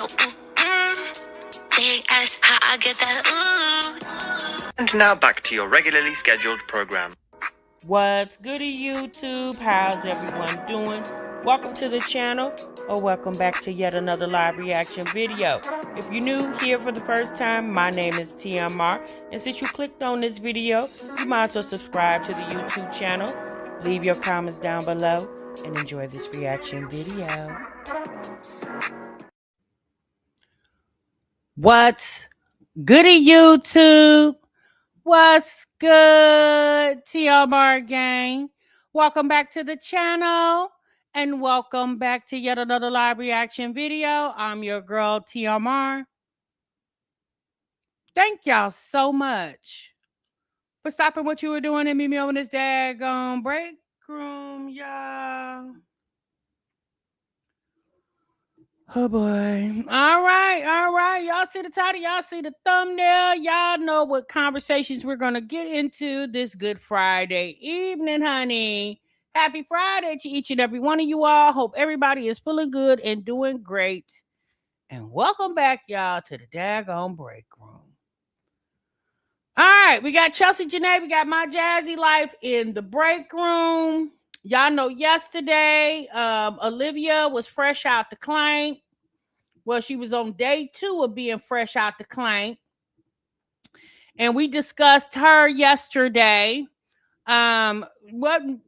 They ask how I get that ooh. And now back to your regularly scheduled program. What's goody, YouTube? How's everyone doing? Welcome to the channel, or welcome back to yet another live reaction video. If you're new here for the first time, my name is TMR, and since you clicked on this video, you might as well subscribe to the YouTube channel, leave your comments down below, and enjoy this reaction video. What's goody, YouTube? What's good, TMR gang? Welcome back to the channel and welcome back to yet another live reaction video. I'm your girl, TMR. Thank y'all so much for stopping what you were doing and meet me over this daggone break room, y'all. Oh boy. All right. Y'all see the title, y'all see the thumbnail, y'all know what conversations we're gonna get into this Good Friday evening, honey. Happy Friday to each and every one of you all. Hope everybody is feeling good and doing great. And welcome back, y'all, to the daggone break room. All right, we got Chelsie Janae, we got My Jazzy Life in the break room. Y'all know yesterday, Olivia was fresh out the clank. Well, she was on day 2 of being fresh out the clank. And we discussed her yesterday. Wasn't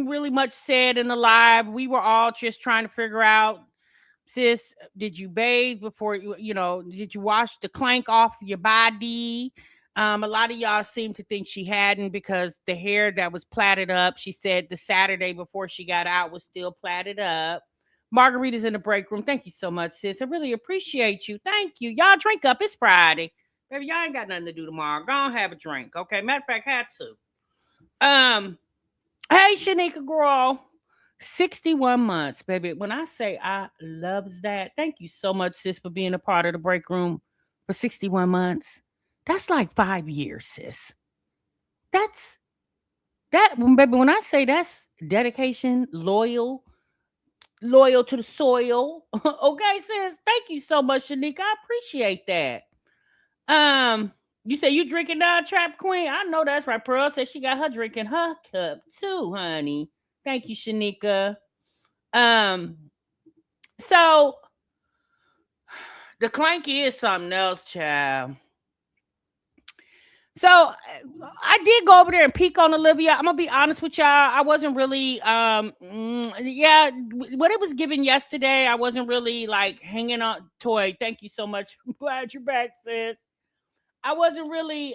really much said in the live. We were all just trying to figure out, sis, did you bathe before did you wash the clank off your body? A lot of y'all seem to think she hadn't because the hair that was plaited up, she said the Saturday before she got out was still plaited up. Margarita's in the break room. Thank you so much, sis. I really appreciate you. Thank you. Y'all drink up. It's Friday. Baby, y'all ain't got nothing to do tomorrow. Go on, have a drink. Okay. Matter of fact, had to. Hey, Shanika girl. 61 months, baby. When I say I loves that, thank you so much, sis, for being a part of the break room for 61 months. That's like 5 years, sis. That's that, baby. When I say that's dedication, loyal to the soil. Okay, sis. Thank you so much, Shanika. I appreciate that. You say you drinking now, Trap Queen? I know that's right. Pearl said she got her drinking her cup too, honey. Thank you, Shanika. So the clanky is something else, child. So I did go over there and peek on Olivia. I'm gonna be honest with y'all. I wasn't really what it was given yesterday. I wasn't really like hanging on. Toy, thank you so much. I'm glad you're back, sis. I wasn't really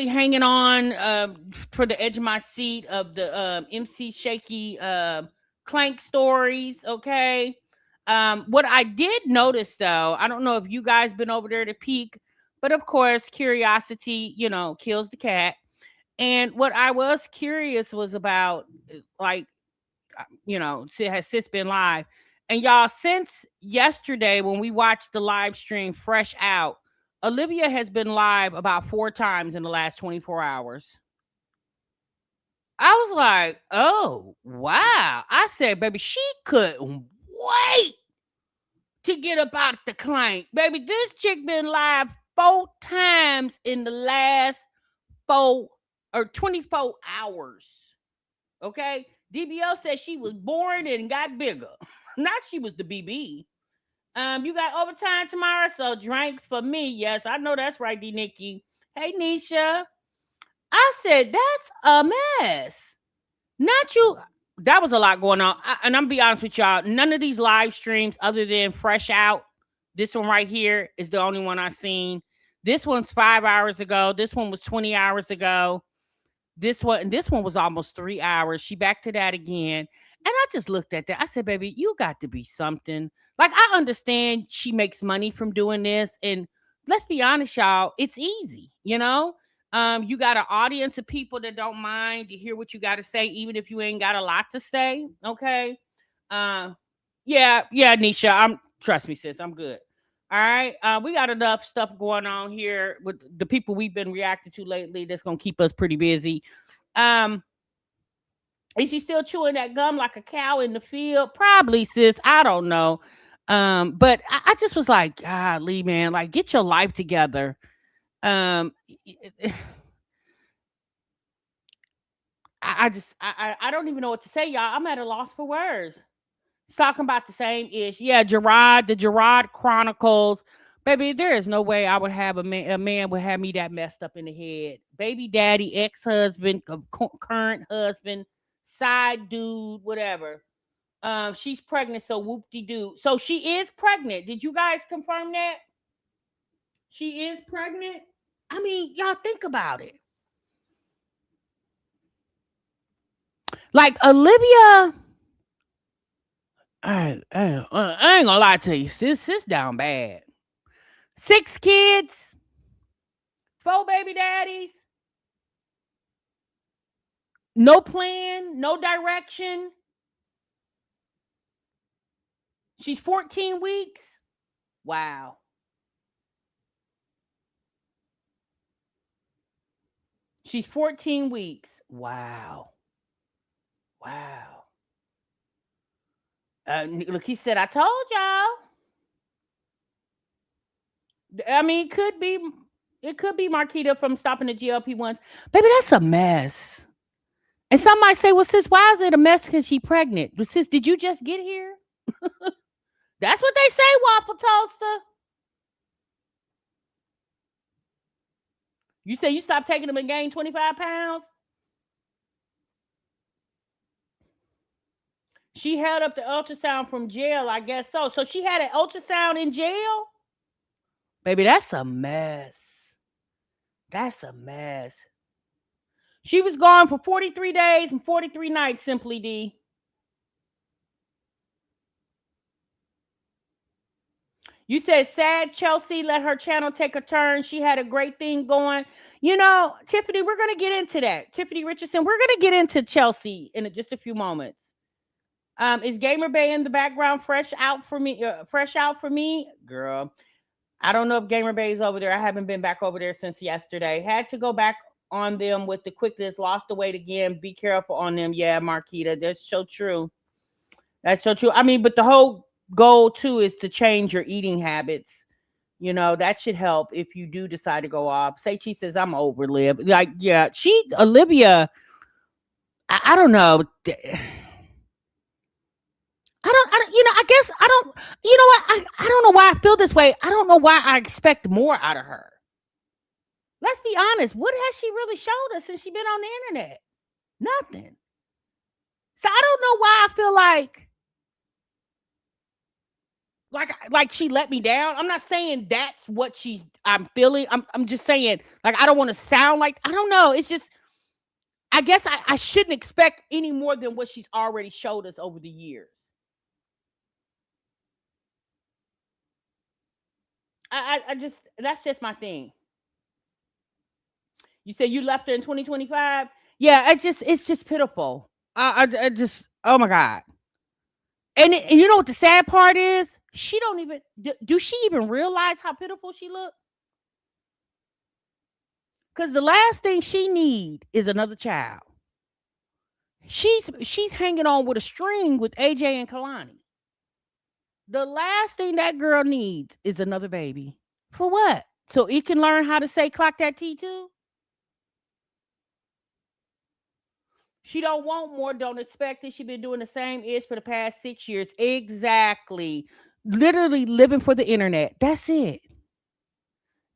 hanging on for the edge of my seat of the MC Shaky clank stories. Okay. What I did notice though, I don't know if you guys been over there to peek, but of course, curiosity, kills the cat. And what I was curious was about, like, has sis been live? And y'all, since yesterday when we watched the live stream fresh out, Olivia has been live about 4 times in the last 24 hours. I was like, oh, wow. I said, baby, she couldn't wait to get up out the clank. Baby, this chick been live 4 times in the last 24 hours. Okay? DBL said she was born and got bigger. Not she was the BB. You got overtime tomorrow, so drink for me. Yes, I know that's right, D Nikki. Hey, Nisha. I said, that's a mess. Not you. That was a lot going on. And I'm be honest with y'all. None of these live streams, other than Fresh Out, this one right here is the only one I seen. This one's 5 hours ago. This one was 20 hours ago. This one was almost 3 hours. She back to that again. And I just looked at that. I said, baby, you got to be something. Like, I understand she makes money from doing this. And let's be honest, y'all, it's easy, you got an audience of people that don't mind to hear what you got to say, even if you ain't got a lot to say. Okay. Yeah, Nisha. Trust me, sis, I'm good. All right. We got enough stuff going on here with the people we've been reacting to lately that's gonna keep us pretty busy. Is she still chewing that gum like a cow in the field? Probably, sis. I don't know. But I just was like, golly, man, like get your life together. Um, I don't even know what to say, y'all. I'm at a loss for words. It's talking about the same ish. Yeah, the Gerard Chronicles. Baby, there is no way I would have a man would have me that messed up in the head. Baby daddy, ex-husband, current husband, side dude, whatever. She's pregnant, so whoop-de-doo. So she is pregnant. Did you guys confirm that? She is pregnant? I mean, y'all think about it. Like Olivia, I ain't gonna lie to you, sis down bad. 6 kids, 4 baby daddies, no plan, no direction. She's 14 weeks. Wow. She's 14 weeks. Wow. Wow. Look, he said, I told y'all. I mean, it could be Marquita from stopping the GLP-1s. Baby, that's a mess. And some might say, well, sis, why is it a mess because she's pregnant? Well, sis, did you just get here? That's what they say, Waffle Toaster. You say you stopped taking them and gained 25 pounds? She held up the ultrasound from jail, I guess so. So she had an ultrasound in jail? Baby, that's a mess. That's a mess. She was gone for 43 days and 43 nights, Simply D. You said sad Chelsie let her channel take a turn. She had a great thing going. You know, Tiffany, we're going to get into that. Tiffany Richardson, we're going to get into Chelsie in just a few moments. Is Gamer Bay in the background fresh out for me? Girl. I don't know if Gamer Bay is over there. I haven't been back over there since yesterday. Had to go back on them with the quickness. Lost the weight again. Be careful on them. Yeah, Marquita. That's so true. That's so true. I mean, but the whole goal too is to change your eating habits. You know, that should help if you do decide to go off. Say she says, I'm over Liv. Like, yeah, Olivia, I don't know. I guess I don't, you know what? I don't know why I feel this way. I don't know why I expect more out of her. Let's be honest. What has she really showed us since she's been on the internet? Nothing. So I don't know why I feel like she let me down. I'm not saying that's what I'm feeling. I'm just saying, like, I don't want to sound like, I don't know. It's just, I guess I shouldn't expect any more than what she's already showed us over the years. I just, that's just my thing. You say you left her in 2025? Yeah, it's just pitiful. I just, oh my God. And you know what the sad part is? She don't even, do she even realize how pitiful she look? Because the last thing she need is another child. She's hanging on with a string with AJ and Kalani. The last thing that girl needs is another baby. For what? So it can learn how to say clock that T too? She don't want more, don't expect it. She been doing the same ish for the past 6 years. Exactly. Literally living for the internet. That's it.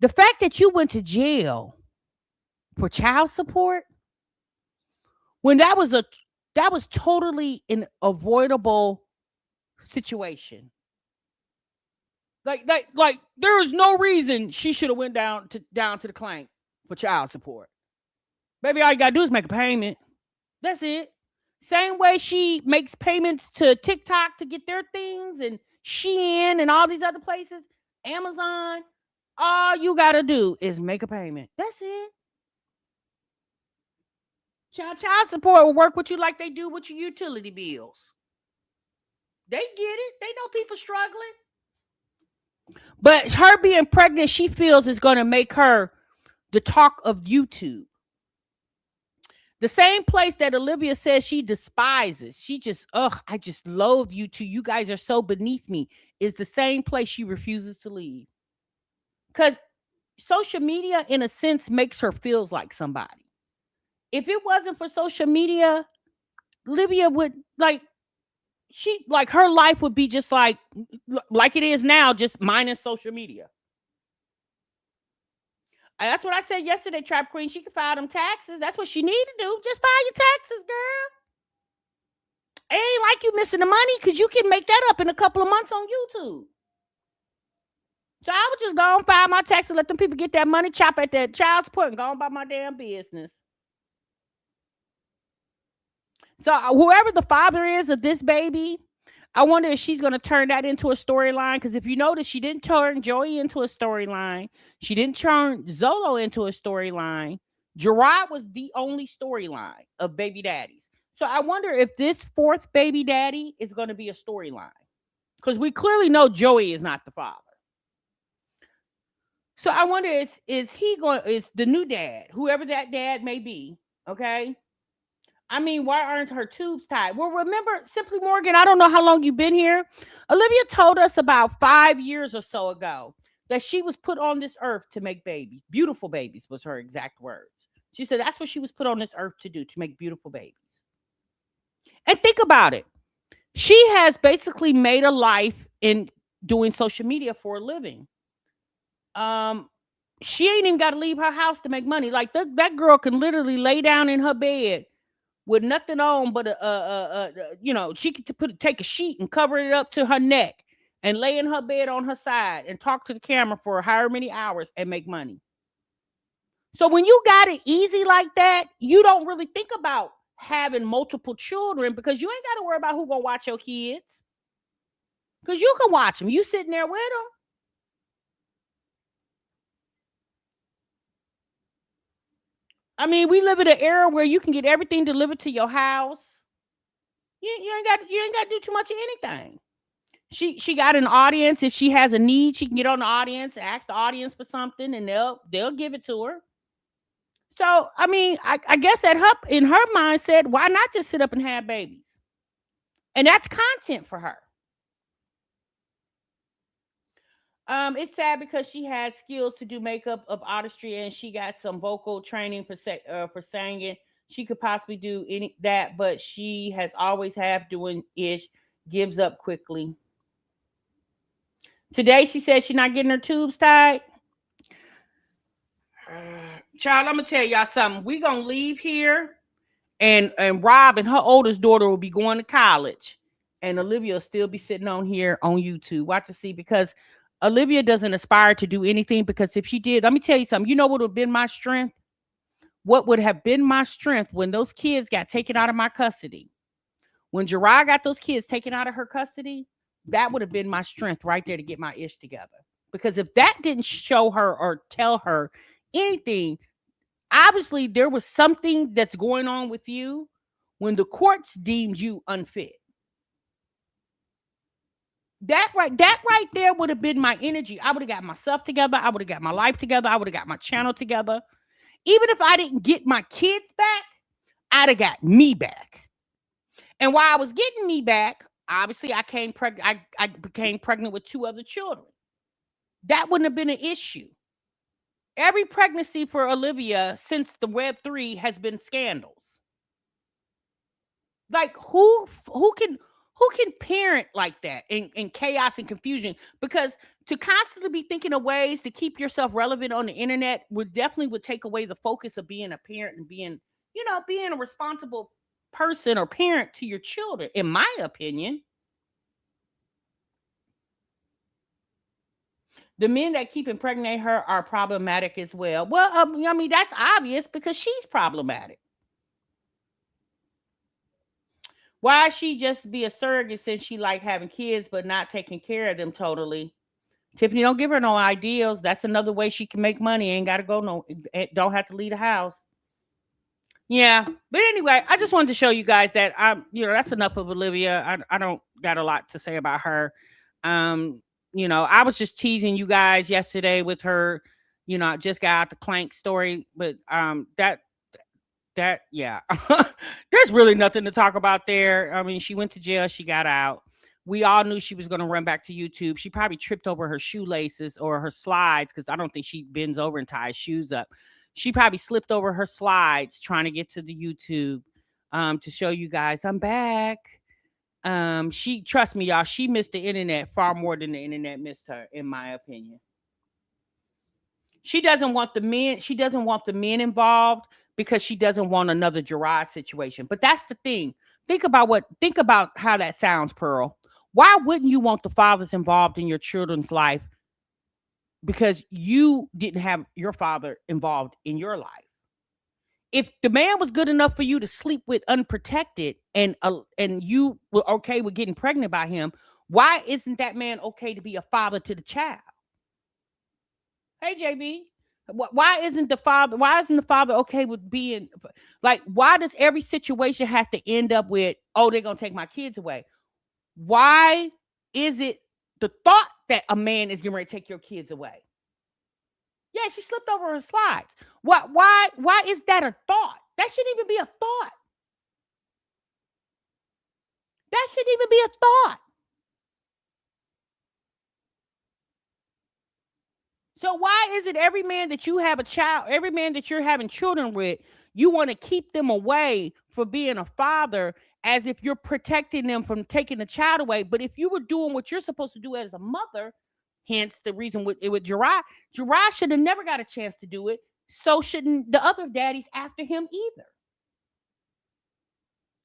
The fact that you went to jail for child support, when that was totally an avoidable situation. Like there is no reason she should have went down to the clank for child support. Baby, all you gotta do is make a payment. That's it. Same way she makes payments to TikTok to get their things and Shein and all these other places, Amazon. All you gotta do is make a payment. That's it. Child support will work with you like they do with your utility bills. They get it. They know people struggling. But her being pregnant, she feels is going to make her the talk of YouTube. The same place that Olivia says she despises. She just, I just loathe you two. You guys are so beneath me. Is the same place she refuses to leave. Because social media, in a sense, makes her feels like somebody. If it wasn't for social media, Olivia would her life would be just like it is now, just minus social media. That's what I said yesterday, Trap Queen. She can file them taxes. That's what she need to do. Just file your taxes, girl. It ain't like you missing the money because you can make that up in a couple of months on YouTube. So I would just go and file my taxes, let them people get that money, chop at that child support, and go on about my damn business. So whoever the father is of this baby, I wonder if she's going to turn that into a storyline. Because if you notice, she didn't turn Joey into a storyline. She didn't turn Zolo into a storyline. Gerard was the only storyline of baby daddies. So I wonder if this fourth baby daddy is going to be a storyline. Because we clearly know Joey is not the father. So I wonder is the new dad, whoever that dad may be, okay? I mean, why aren't her tubes tied? Well, remember, Simply Morgan, I don't know how long you've been here. Olivia told us about 5 years or so ago that she was put on this earth to make babies. Beautiful babies was her exact words. She said that's what she was put on this earth to do, to make beautiful babies. And think about it. She has basically made a life in doing social media for a living. She ain't even got to leave her house to make money. Like that girl can literally lay down in her bed with nothing on but she could take a sheet and cover it up to her neck and lay in her bed on her side and talk to the camera for however many hours and make money. So when you got it easy like that, you don't really think about having multiple children because you ain't got to worry about who gonna watch your kids. Because you can watch them. You sitting there with them. I mean, we live in an era where you can get everything delivered to your house. You ain't got to do too much of anything. She got an audience. If she has a need, she can get on the audience, ask the audience for something, and they'll give it to her. So I mean, I guess in her mindset, why not just sit up and have babies? And that's content for her. It's sad because she has skills to do makeup of artistry, and she got some vocal training for singing. She could possibly do that, but she has always have doing ish. Gives up quickly. Today she said she's not getting her tubes tied. Child, I'm gonna tell y'all something. We gonna leave here, and Rob and her oldest daughter will be going to college, and Olivia will still be sitting on here on YouTube. Watch to see, because Olivia doesn't aspire to do anything, because if she did, let me tell you something. You know what would have been my strength? What would have been my strength when those kids got taken out of my custody? When Gerard got those kids taken out of her custody, that would have been my strength right there to get my ish together. Because if that didn't show her or tell her anything, obviously there was something that's going on with you when the courts deemed you unfit. That right there would have been my energy. I would have got myself together. I would have got my life together. I would have got my channel together. Even if I didn't get my kids back, I'd have got me back. And while I was getting me back, obviously I became pregnant with 2 other children. That wouldn't have been an issue. Every pregnancy for Olivia since the Web3 has been scandals. Like who can parent like that in chaos and confusion? Because to constantly be thinking of ways to keep yourself relevant on the internet would take away the focus of being a parent and being a responsible person or parent to your children, in my opinion. The men that keep impregnating her are problematic as well. Well, I mean, that's obvious because she's problematic. Why she just be a surrogate since she like having kids but not taking care of them totally? Tiffany, don't give her no ideals. That's another way she can make money. Ain't got to go don't have to leave the house. Yeah, but anyway, I just wanted to show you guys that that's enough of Olivia. I don't got a lot to say about her. I was just teasing you guys yesterday with her. I just got out the Clank story, but That yeah. There's really nothing to talk about there. I mean, she went to jail, she got out. We all knew she was going to run back to YouTube. She probably tripped over her shoelaces or her slides because I don't think she bends over and ties shoes up. She probably slipped over her slides trying to get to the YouTube to show you guys I'm back. She trust me, y'all. She missed the internet far more than the internet missed her, in my opinion. She doesn't want the men. She doesn't want the men involved because she doesn't want another Gerard situation. But that's the thing. Think about how that sounds, Pearl. Why wouldn't you want the fathers involved in your children's life because you didn't have your father involved in your life? If the man was good enough for you to sleep with unprotected and you were okay with getting pregnant by him, why isn't that man okay to be a father to the child? Hey, JB. Why isn't the father? Why isn't the father okay with being like? Why does every situation has to end up with, oh, they're gonna take my kids away? Why is it the thought that a man is getting ready to take your kids away? Yeah, she slipped over her slides. What? Why is that a thought? That shouldn't even be a thought. That shouldn't even be a thought. So why is it every man that you have a child, every man that you're having children with, you want to keep them away for being a father as if you're protecting them from taking the child away? But if you were doing what you're supposed to do as a mother, hence the reason with Gerard should have never got a chance to do it. So shouldn't the other daddies after him either.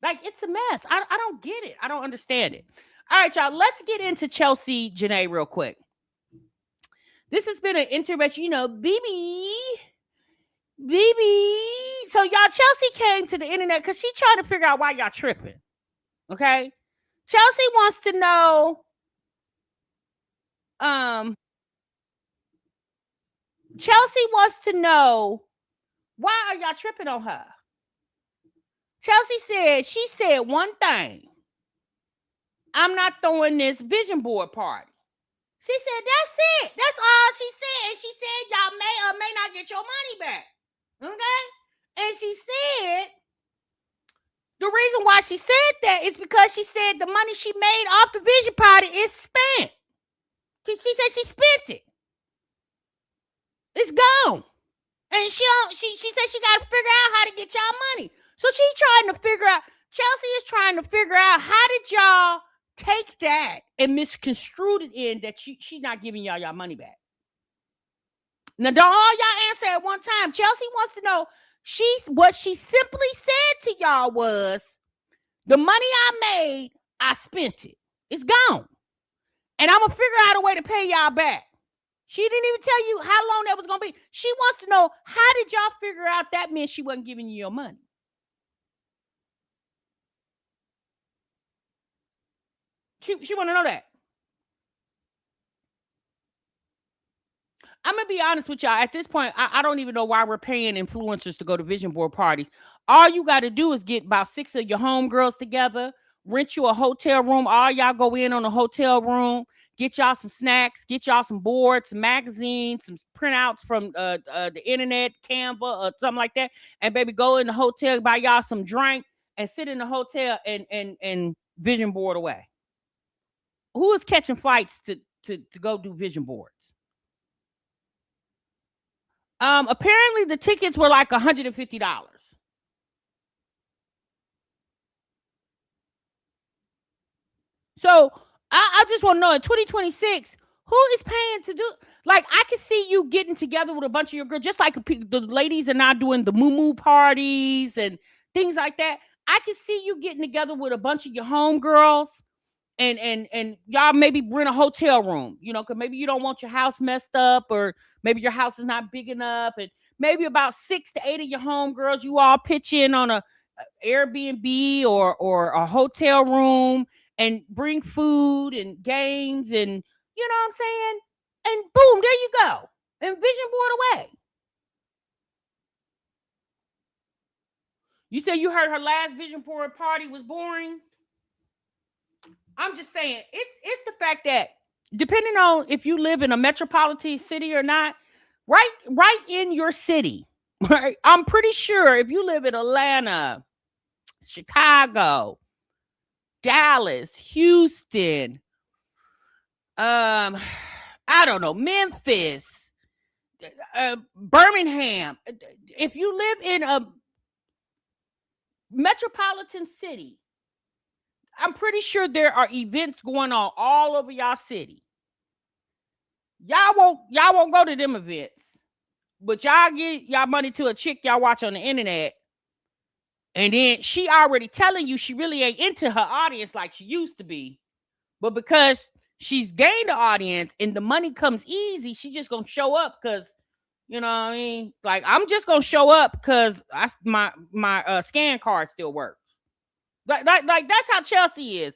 Like, it's a mess. I don't get it. I don't understand it. All right, y'all. Let's get into Chelsie Janae real quick. This has been an interesting, BB. So y'all, Chelsie came to the internet because she trying to figure out why y'all tripping. Okay, Chelsie wants to know. Chelsie wants to know why are y'all tripping on her. Chelsie said one thing. I'm not throwing this vision board party. She said, that's it. That's all she said. She said, y'all may or may not get your money back. Okay? And she said, the reason why she said that is because she said the money she made off the vision party is spent. She said she spent it. It's gone. And she said she got to figure out how to get y'all money. So she's trying to figure out, Chelsie is trying to figure out how did y'all take that and misconstrued it in that she's not giving y'all money back. Now, don't all y'all answer at one time. Chelsie wants to know, what she simply said to y'all was, the money I made, I spent it. It's gone. And I'm going to figure out a way to pay y'all back. She didn't even tell you how long that was going to be. She wants to know, how did y'all figure out that meant she wasn't giving you your money? She want to know that. I'm going to be honest with y'all. At this point, I don't even know why we're paying influencers to go to vision board parties. All you got to do is get about 6 of your homegirls together, rent you a hotel room. All y'all go in on a hotel room, get y'all some snacks, get y'all some boards, some magazines, some printouts from the internet, Canva, or something like that. And baby, go in the hotel, buy y'all some drink, and sit in the hotel and vision board away. Who is catching flights to go do vision boards? Apparently the tickets were like $150. So I just want to know in 2026, who is paying to do? Like, I can see you getting together with a bunch of your girls, just like the ladies are now doing the moo parties and things like that. I can see you getting together with a bunch of your homegirls and y'all maybe rent a hotel room, because maybe you don't want your house messed up, or maybe your house is not big enough, and maybe about 6 to 8 of your homegirls, you all pitch in on a Airbnb or a hotel room and bring food and games, and you know what I'm saying? And boom, there you go. And vision board away. You said you heard her last vision board party was boring. I'm just saying, it's the fact that depending on if you live in a metropolitan city or not, right in your city, Right? I'm pretty sure if you live in Atlanta, Chicago, Dallas, Houston, I don't know, Memphis, Birmingham. If you live in a metropolitan city, I'm pretty sure there are events going on all over y'all city. Y'all won't go to them events, but y'all get y'all money to a chick y'all watch on the internet, and then she already telling you she really ain't into her audience like she used to be. But because she's gained the audience and the money comes easy, she just gonna show up because you know what I mean. Like I'm just gonna show up because my scan card still works. Like that's how Chelsea is.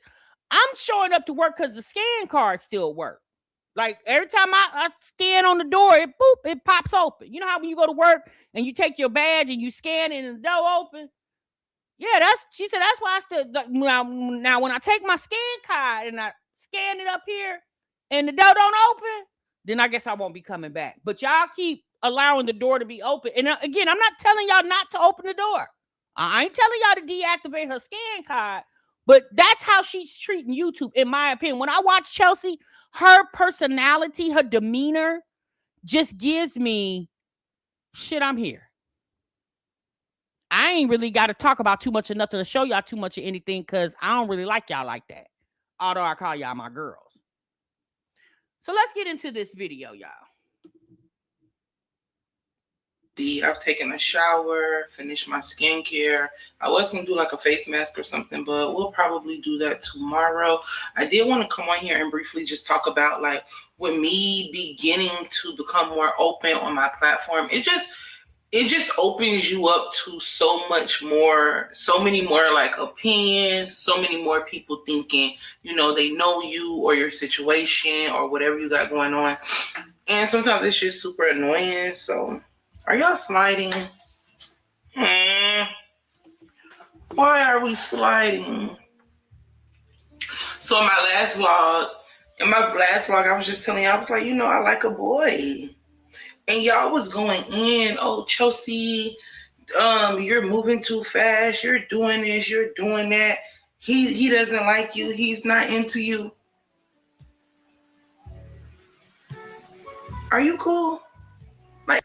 I'm showing up to work because the scan card still works. Like every time I scan on the door, it pops open. You know how when you go to work and you take your badge and you scan it and the door open? Yeah, she said that's why I still now when I take my scan card and I scan it up here and the door don't open, then I guess I won't be coming back. But y'all keep allowing the door to be open. And again, I'm not telling y'all not to open the door. I ain't telling y'all to deactivate her scan card, but that's how she's treating YouTube, in my opinion. When I watch Chelsea, her personality, her demeanor just gives me shit, I'm here. I ain't really got to talk about too much of nothing to show y'all too much of anything because I don't really like y'all like that. Although I call y'all my girls. So let's get into this video, y'all. I've taken a shower, finished my skincare. I was going to do like a face mask or something, but we'll probably do that tomorrow. I did want to come on here and briefly just talk about like with me beginning to become more open on my platform. It just opens you up to so much more, so many more like opinions, so many more people thinking, you know, they know you or your situation or whatever you got going on. And sometimes it's just super annoying. So are y'all sliding? Why are we sliding? So in my last vlog, I was just telling y'all, I was like, you know, I like a boy. And y'all was going in, oh, Chelsea, you're moving too fast. You're doing this, you're doing that. He doesn't like you. He's not into you. Are you cool? Like,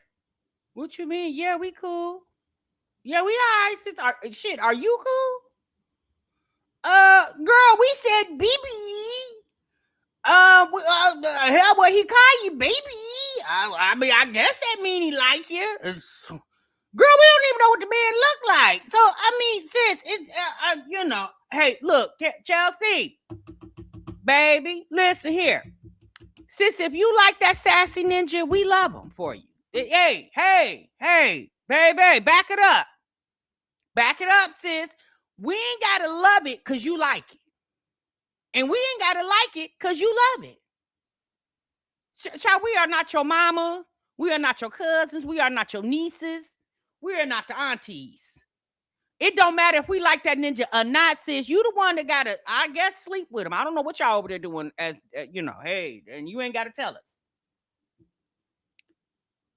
what you mean? Yeah, we cool. Yeah, we all right. Shit, are you cool? Girl, we said baby. Hell, what he call you, baby? I mean, I guess that mean he like you. Girl, we don't even know what the man look like. So, I mean, sis, it's, you know, hey, look, Chelsea, baby, listen here. Sis, if you like that sassy ninja, we love him for you. Hey, baby, back it up. Back it up, sis. We ain't got to love it because you like it. And we ain't got to like it because you love it. Child, we are not your mama. We are not your cousins. We are not your nieces. We are not the aunties. It don't matter if we like that ninja or not, sis. You the one that gotta, I guess, sleep with him. I don't know what y'all over there doing as, you know, hey, and you ain't got to tell us.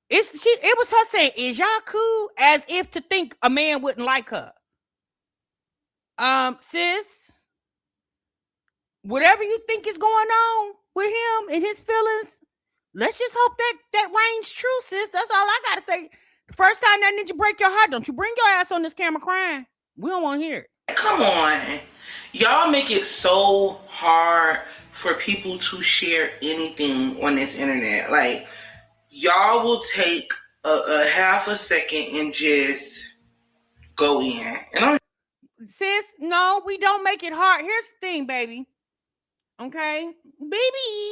It was her saying, is y'all cool? As if to think a man wouldn't like her. Sis, whatever you think is going on with him and his feelings, let's just hope that reigns true, sis. That's all I gotta say. The first time that ninja break your heart, don't you bring your ass on this camera crying. We don't want to hear it. come on. Y'all make it so hard for people to share anything on this internet. Like, y'all will take a half a second and just go in. And sis, no, we don't make it hard. Here's the thing, baby. Okay, baby.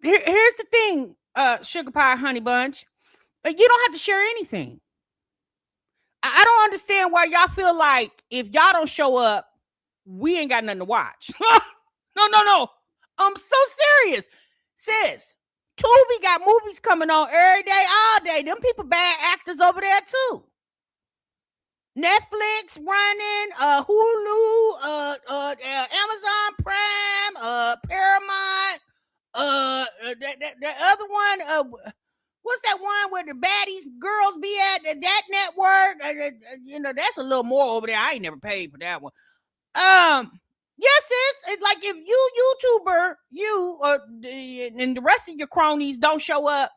Here's the thing, sugar pie honey bunch. You don't have to share anything. I don't understand why y'all feel like if y'all don't show up, we ain't got nothing to watch. No. I'm so serious. Sis, Tubi got movies coming on every day, all day. Them people bad actors over there too. Netflix running, Hulu, Amazon Prime, Paramount, the other one, What's that one where the baddies girls be at that network? That's a little more over there. I ain't never paid for that one. Yes, it's like if you YouTuber, and the rest of your cronies don't show up,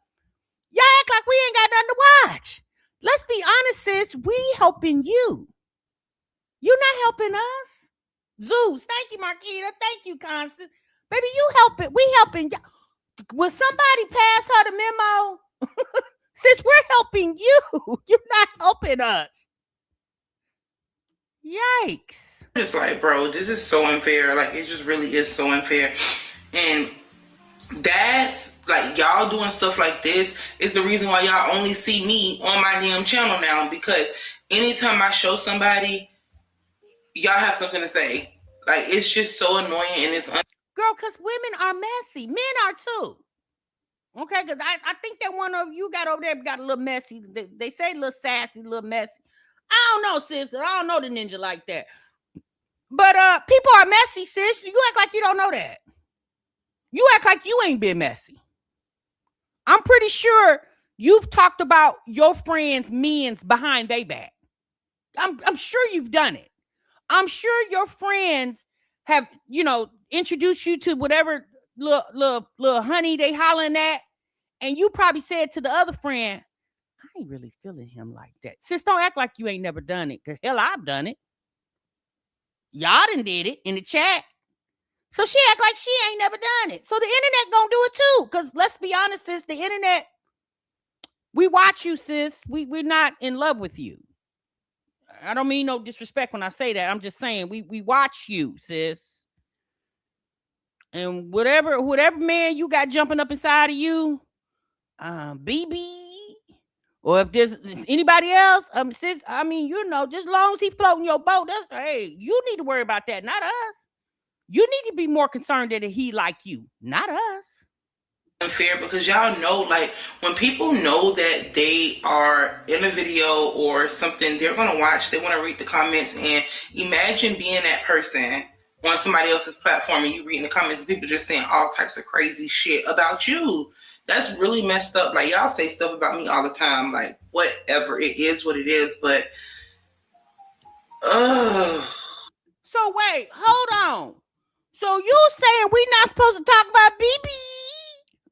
y'all act like we ain't got nothing to watch. Let's be honest, sis. We helping you. You not helping us. Zeus, thank you, Marquita. Thank you, Constance. Baby, you helping. We helping. Will somebody pass her the memo? Sis, we're helping you. You're not helping us. Yikes. Just like, bro, this is so unfair. Like, it just really is so unfair. And that's like, y'all doing stuff like this is the reason why y'all only see me on my damn channel now, because anytime I show somebody, y'all have something to say. Like, it's just so annoying and it's girl, because women are messy. Men are too. Okay, because I think that one of you got over there got a little messy. They say a little sassy, a little messy. I don't know, sis, because I don't know the ninja like that. But people are messy, sis. You act like you don't know that. You act like you ain't been messy. I'm pretty sure you've talked about your friends' men's behind their back. I'm sure you've done it. I'm sure your friends have, introduced you to whatever little honey they hollering at, and you probably said to the other friend, I ain't really feeling him like that. Sis, don't act like you ain't never done it, because hell, I've done it. Y'all done did it in the chat. So she act like she ain't never done it. So the internet gonna do it too. Because let's be honest, sis, the internet, we watch you, sis. We're not in love with you. I don't mean no disrespect when I say that. I'm just saying we watch you, sis. And whatever man you got jumping up inside of you, BB, or if there's anybody else, sis, I mean, just long as he floating your boat, that's, hey, you need to worry about that, not us. You need to be more concerned that he like you, not us. Unfair, because y'all know, like, when people know that they are in a video or something, they're going to watch, they want to read the comments, and imagine being that person on somebody else's platform and you reading the comments and people just saying all types of crazy shit about you. That's really messed up. Like, y'all say stuff about me all the time, like, whatever, it is what it is, but so wait, hold on. So you saying we not supposed to talk about BB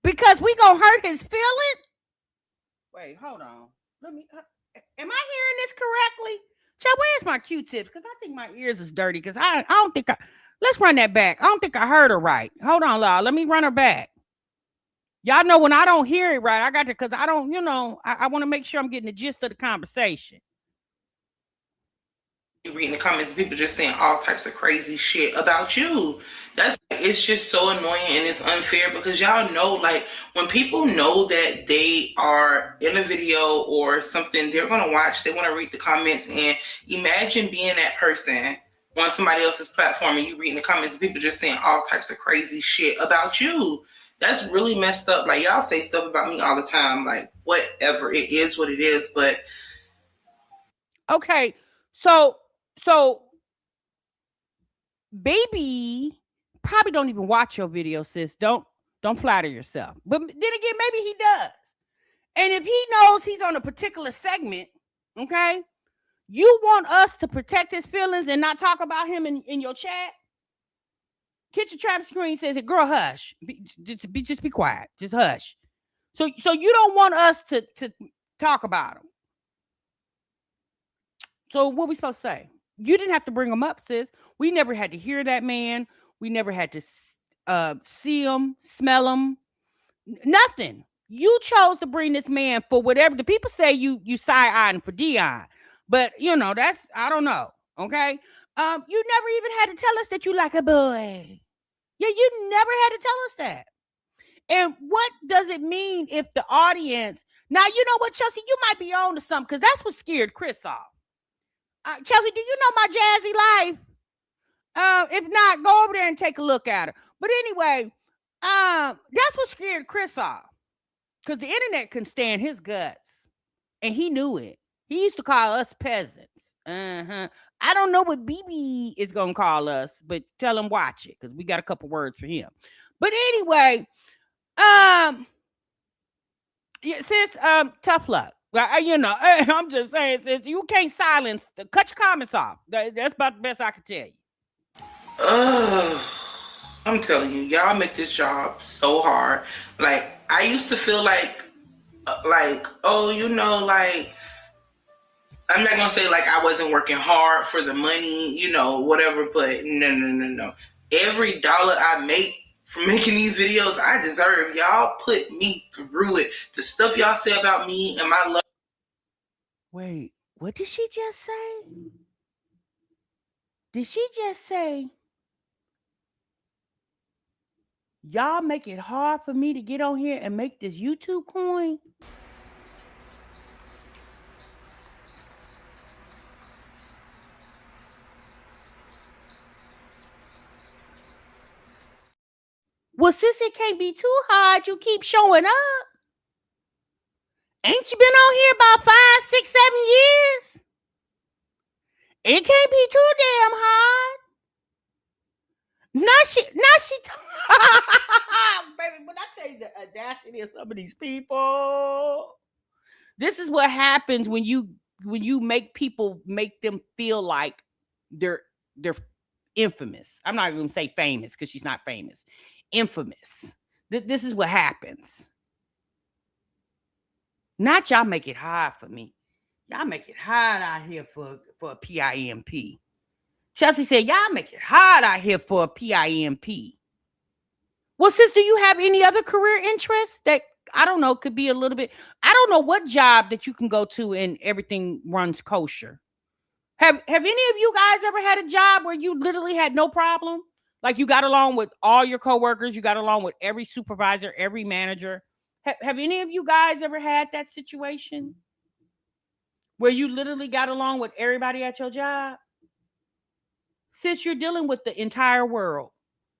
because we gonna hurt his feeling? Wait, hold on. Let me. Am I hearing this correctly? Chad, where's my Q-tips? Because I think my ears is dirty. Because I don't think I. Let's run that back. I don't think I heard her right. Hold on, Law. Let me run her back. Y'all know when I don't hear it right, I got to, because I don't. I want to make sure I'm getting the gist of the conversation. Reading the comments, people just saying all types of crazy shit about you. It's just so annoying and it's unfair, because y'all know, like, when people know that they are in a video or something, they're going to watch, they want to read the comments, and imagine being that person on somebody else's platform and you reading the comments and people just saying all types of crazy shit about you. That's really messed up. Like, y'all say stuff about me all the time, like, whatever, it is what it is, but okay, so baby probably don't even watch your video, sis. Don't flatter yourself. But then again, maybe he does. And if he knows he's on a particular segment, okay, you want us to protect his feelings and not talk about him in your chat? Kitchen Trap Screen says it, girl, hush. Just be quiet. Just hush. So you don't want us to talk about him. So what we supposed to say? You didn't have to bring him up, sis. We never had to hear that man. We never had to see him, smell him, nothing. You chose to bring this man for whatever. The people say you side-eyeing for Dion, but that's, I don't know. Okay, you never even had to tell us that you like a boy. Yeah, you never had to tell us that. And what does it mean if the audience? Now you know what, Chelsie, you might be on to something, because that's what scared Chris off. Chelsie, do you know my jazzy life? If not, go over there and take a look at her. But anyway, that's what scared Chris off, because the internet couldn't stand his guts, and he knew it. He used to call us peasants. I don't know what BB is gonna call us, but tell him watch it, because we got a couple words for him. But anyway, Yeah, sis, tough luck. I'm just saying, sis, you can't cut your comments off. That's about the best I can tell you. I'm telling you, y'all make this job so hard. Like, I used to feel oh, like, I'm not gonna say like I wasn't working hard for the money, whatever, but no. Every dollar I make from making these videos, I deserve. Y'all put me through it. The stuff y'all say about me and my love. Wait, what did she just say? Did she just say, y'all make it hard for me to get on here and make this YouTube coin? Well, sis, it can't be too hard. You keep showing up. Ain't you been on here about 5, 6, 7 years? It can't be too damn hard. Baby, but I tell you the audacity of some of these people. This is what happens when you make people make them feel like they're infamous. I'm not going to say famous because she's not famous. Infamous. This is what happens. Not y'all make it hard for me. Y'all make it hard out here for a PIMP. Chelsie said, y'all make it hard out here for a PIMP. Well, sis, do you have any other career interests that, I don't know, could be a little bit, I don't know what job that you can go to and everything runs kosher. Have any of you guys ever had a job where you literally had no problem? Like you got along with all your coworkers, you got along with every supervisor, every manager. Have any of you guys ever had that situation where you literally got along with everybody at your job? Sis, you're dealing with the entire world.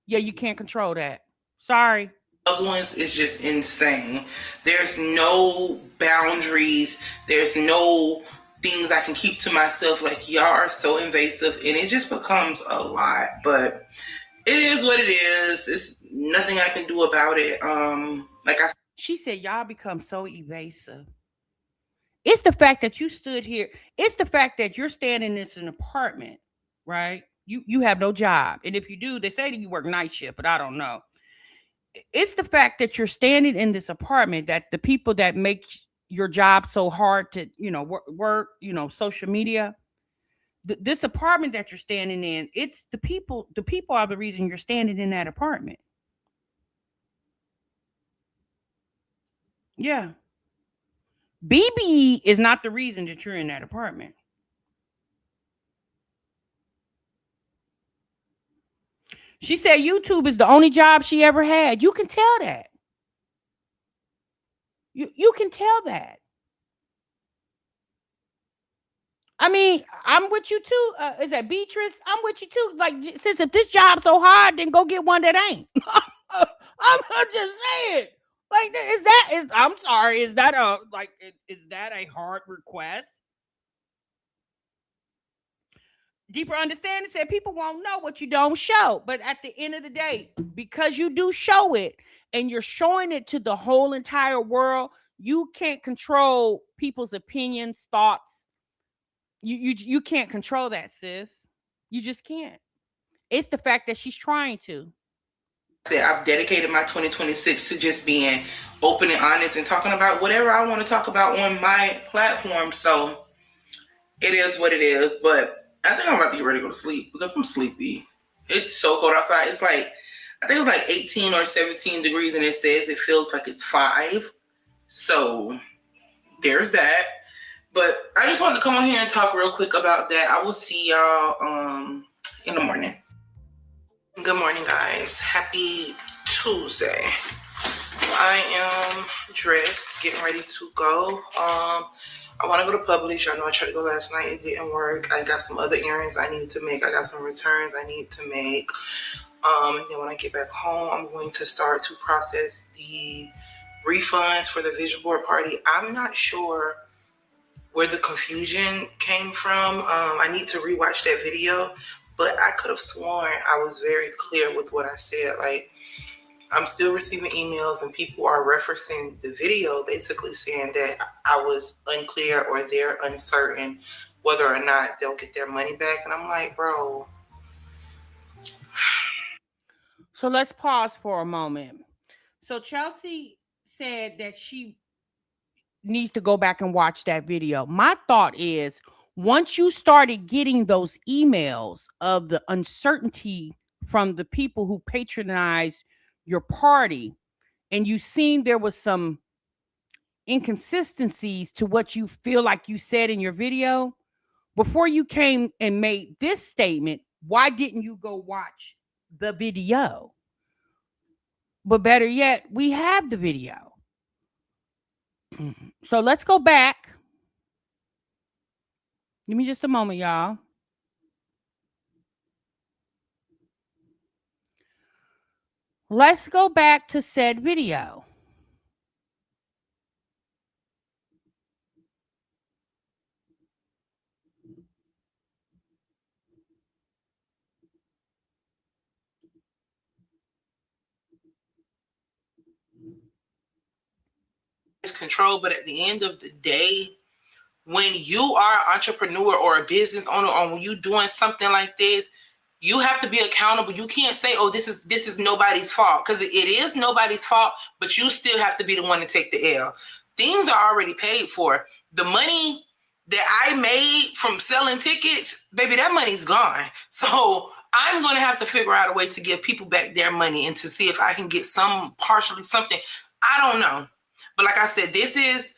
Yeah, you can't control that. Sorry. Loved ones is just insane. There's no boundaries. There's no things I can keep to myself. Like, y'all are so invasive, and it just becomes a lot. But it is what it is. It's nothing I can do about it. She said, y'all become so evasive. It's the fact that you stood here. It's the fact that you're standing in an apartment, right? You have no job. And if you do, they say that you work night shift, but I don't know. It's the fact that you're standing in this apartment that the people that make your job so hard to, work, social media, this apartment that you're standing in, it's the people are the reason you're standing in that apartment. Yeah. BB is not the reason that you're in that apartment. She said YouTube is the only job she ever had. You can tell that. You can tell that. I mean, I'm with you too. Is that Beatrice? I'm with you too. Like, since if this job's so hard, then go get one that ain't. I'm just saying. Like, I'm sorry. Is that a hard request? Deeper understanding said people won't know what you don't show. But at the end of the day, because you do show it and you're showing it to the whole entire world, you can't control people's opinions, thoughts. You can't control that, sis. You just can't. It's the fact that she's trying to. I've dedicated my 2026 to just being open and honest and talking about whatever I want to talk about on my platform. So it is what it is. But I think I'm about to get ready to go to sleep because I'm sleepy. It's so cold outside. It's like, I think it's like 18 or 17 degrees, and it says it feels like it's 5. So there's that. But I just wanted to come on here and talk real quick about that. I will see y'all in the morning. Good morning, guys. Happy Tuesday. I am dressed, getting ready to go. I want to go to Publish. I know I tried to go last night. It didn't work. I got some other errands I need to make. I got some returns I need to make. And then when I get back home, I'm going to start to process the refunds for the vision board party. I'm not sure where the confusion came from. I need to rewatch that video, but I could have sworn I was very clear with what I said. Like, I'm still receiving emails and people are referencing the video, basically saying that I was unclear or they're uncertain whether or not they'll get their money back. And I'm like, bro. So let's pause for a moment. So Chelsie said that she needs to go back and watch that video. My thought is, once you started getting those emails of the uncertainty from the people who patronized your party, and you seen there was some inconsistencies to what you feel like you said in your video, before you came and made this statement, why didn't you go watch the video? But better yet, we have the video. So let's go back. Give me just a moment, y'all. Let's go back to said video. Control, but at the end of the day, when you are an entrepreneur or a business owner, or when you're doing something like this, you have to be accountable. You can't say, oh, this is nobody's fault, because it is nobody's fault, but you still have to be the one to take the L. Things are already paid for. The money that I made from selling tickets, baby, that money's gone. So I'm going to have to figure out a way to give people back their money and to see if I can get partially something. I don't know. But like I said, this is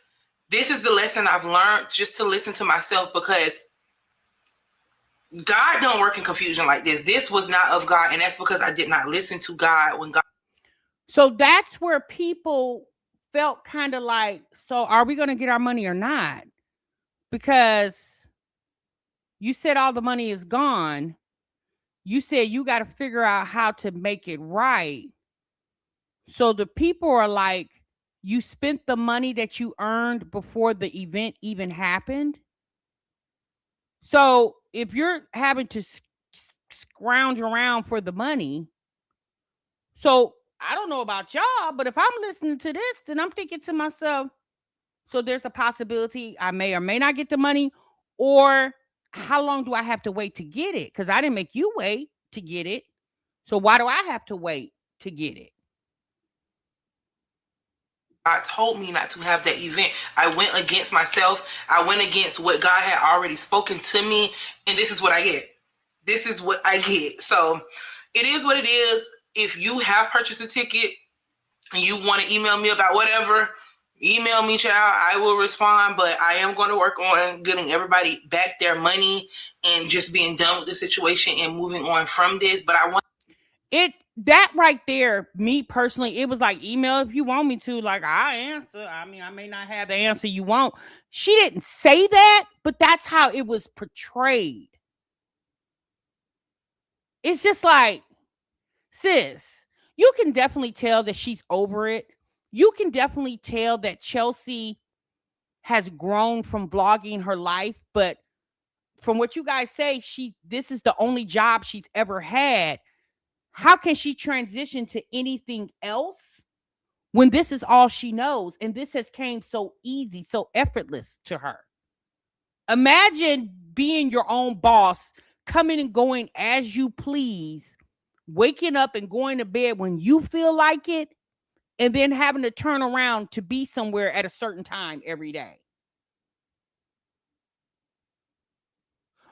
the lesson I've learned, just to listen to myself, because God don't work in confusion like this. This was not of God, and that's because I did not listen to God when God. So that's where people felt kind of like, so are we going to get our money or not? Because you said all the money is gone. You said you got to figure out how to make it right. So the people are like, you spent the money that you earned before the event even happened. So if you're having to scrounge around for the money, so I don't know about y'all, but if I'm listening to this, then I'm thinking to myself, so there's a possibility I may or may not get the money, or how long do I have to wait to get it? Because I didn't make you wait to get it. So why do I have to wait to get it? God told me not to have that event. I went against myself. I went against what God had already spoken to me. And this is what I get. This is what I get. So it is what it is. If you have purchased a ticket and you want to email me about whatever, email me, child. I will respond. But I am going to work on getting everybody back their money and just being done with the situation and moving on from this. But I want that right there, me personally, it was like, email if you want me to, like, I'll answer. I mean, I may not have the answer you want. She didn't say that, but that's how it was portrayed. It's just like, sis, you can definitely tell that she's over it. You can definitely tell that Chelsie has grown from vlogging her life, but from what you guys say, this is the only job she's ever had. How can she transition to anything else when this is all she knows? And this has came so easy, so effortless to her. Imagine being your own boss, coming and going as you please, waking up and going to bed when you feel like it, and then having to turn around to be somewhere at a certain time every day.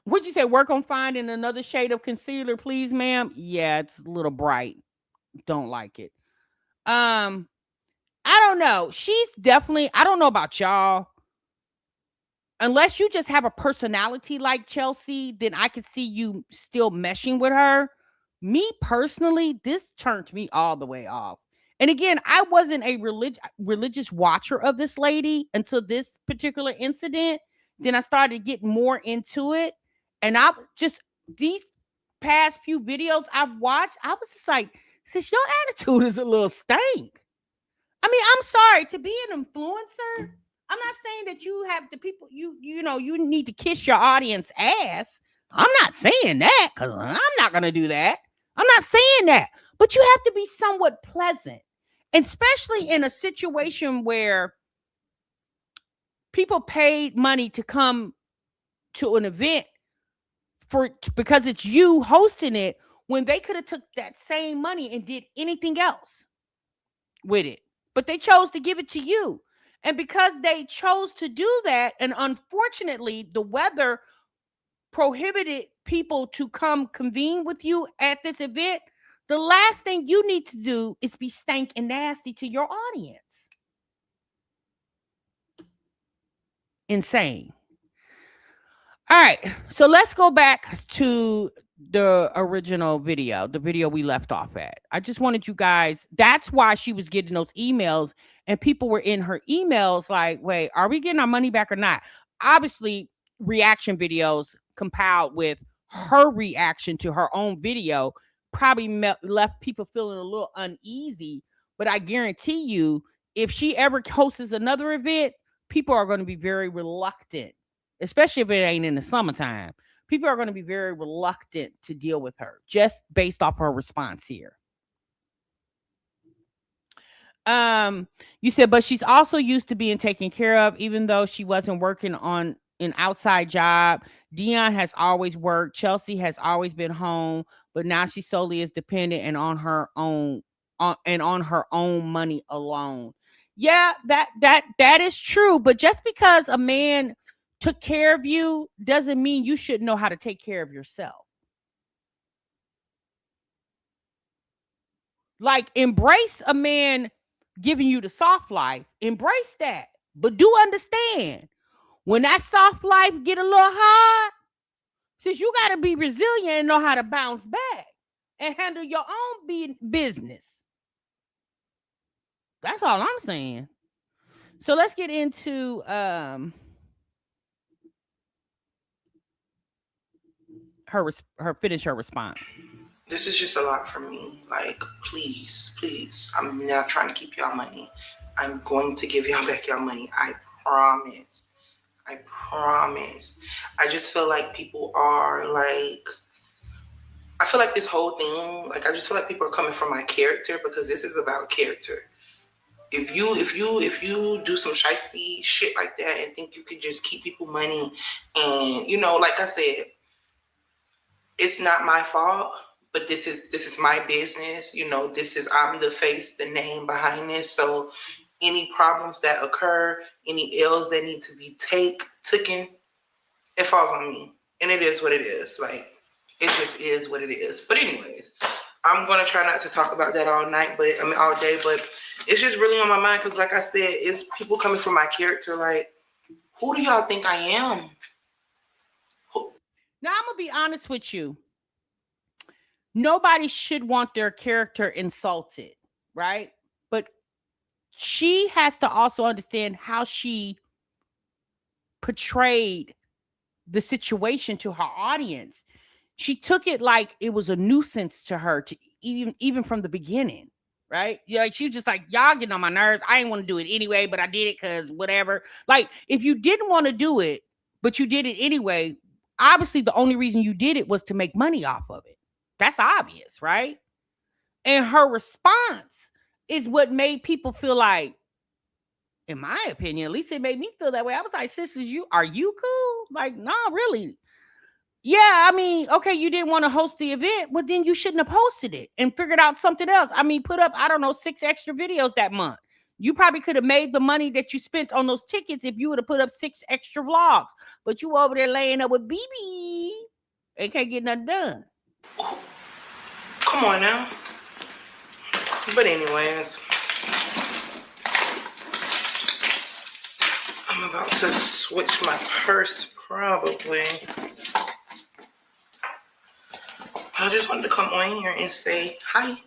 Would you say work on finding another shade of concealer, please, ma'am? Yeah, it's a little bright. Don't like it. I don't know. She's definitely, I don't know about y'all. Unless you just have a personality like Chelsie, then I could see you still meshing with her. Me personally, this turned me all the way off. And again, I wasn't a religious watcher of this lady until this particular incident. Then I started getting more into it. And I just, these past few videos I've watched, I was just like, sis, your attitude is a little stank. I mean, I'm sorry, to be an influencer, I'm not saying that you have the people, you know, you need to kiss your audience ass. I'm not saying that, because I'm not going to do that. I'm not saying that. but you have to be somewhat pleasant, especially in a situation where people paid money to come to an event because it's you hosting it, when they could have took that same money and did anything else with it, but they chose to give it to you. And because they chose to do that, and unfortunately the weather prohibited people to come convene with you at this event, the last thing you need to do is be stank and nasty to your audience. Insane. All right, so let's go back to the original video, the video we left off at. I just wanted you guys, that's why she was getting those emails, and people were in her emails like, wait, are we getting our money back or not? Obviously, reaction videos compiled with her reaction to her own video probably left people feeling a little uneasy. But I guarantee you, if she ever hosts another event, people are going to be very reluctant, especially if it ain't in the summertime. People are going to be very reluctant to deal with her just based off her response here. You said, but she's also used to being taken care of, even though she wasn't working on an outside job. Dion has always worked. Chelsie has always been home, but now she solely is dependent and on her own, on her own money alone. Yeah, that is true. But just because a man took care of you doesn't mean you should know how to take care of yourself. Like, embrace a man giving you the soft life. Embrace that. But do understand, when that soft life get a little hard, since you got to be resilient and know how to bounce back and handle your own business. That's all I'm saying. So let's get into her finish her response. This is just a lot for me. Like, please, I'm not trying to keep y'all money. I'm going to give y'all back y'all money. I promise. I just feel like people are like, I feel like this whole thing, like, I just feel like people are coming from my character, because this is about character. If you do some shiesty shit like that and think you can just keep people money, and like I said, it's not my fault, but this is my business. I'm the face, the name behind this. So any problems that occur, any L's that need to be taken, it falls on me. And it is what it is. Like, it just is what it is. But anyways, I'm going to try not to talk about that all day, but it's just really on my mind, because like I said, it's people coming from my character. Like, who do y'all think I am? Now, I'm going to be honest with you. Nobody should want their character insulted, right? But she has to also understand how she portrayed the situation to her audience. She took it like it was a nuisance to her, to even from the beginning, right? Yeah, like, she was just like, y'all getting on my nerves. I didn't want to do it anyway, but I did it because whatever. Like, if you didn't want to do it, but you did it anyway, obviously the only reason you did it was to make money off of it. That's obvious, right? And her response is what made people feel like, in my opinion, at least it made me feel that way. I was like, sisters, are you cool? Like, nah, really. Yeah, I mean, okay, you didn't want to host the event, but then you shouldn't have posted it and figured out something else. I mean, put up, I don't know, 6 extra videos that month. You probably could have made the money that you spent on those tickets if you would have put up 6 extra vlogs. But you over there laying up with BB and can't get nothing done. Come on now. But anyways, I'm about to switch my purse probably. I just wanted to come on here and say hi,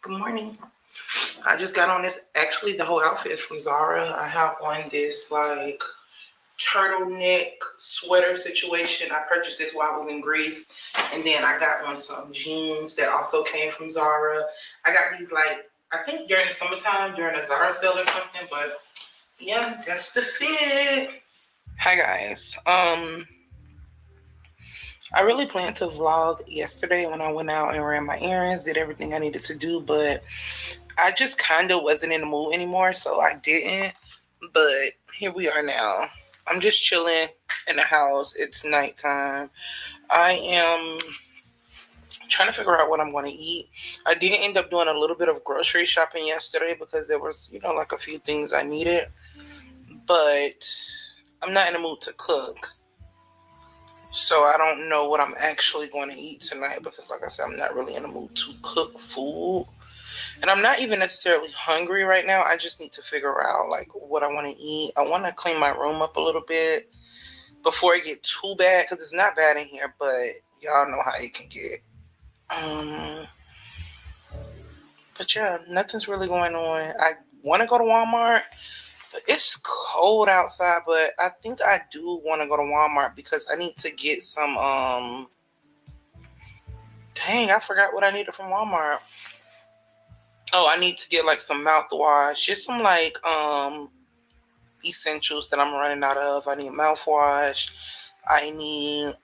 good morning. I just got on this, actually the whole outfit is from Zara. I have on this like turtleneck sweater situation. I purchased this while I was in Greece. And then I got on some jeans that also came from Zara. I got these like, I think during the summertime, during a Zara sale or something, but yeah, that's the fit. Hi guys. I really planned to vlog yesterday when I went out and ran my errands, did everything I needed to do, but I just kind of wasn't in the mood anymore, so I didn't. But here we are now. I'm just chilling in the house. It's nighttime. I am trying to figure out what I'm going to eat. I did end up doing a little bit of grocery shopping yesterday because there was, like a few things I needed. But I'm not in the mood to cook. So I don't know what I'm actually going to eat tonight because, like I said, I'm not really in the mood to cook food. And I'm not even necessarily hungry right now. I just need to figure out, like, what I want to eat. I want to clean my room up a little bit before it get too bad because it's not bad in here, but y'all know how it can get. But yeah, nothing's really going on. I want to go to Walmart, but it's cold outside. But I think I do want to go to Walmart because I need to get some, dang, I forgot what I needed from Walmart. Oh, I need to get like some mouthwash, just some like essentials that I'm running out of. I need mouthwash. I need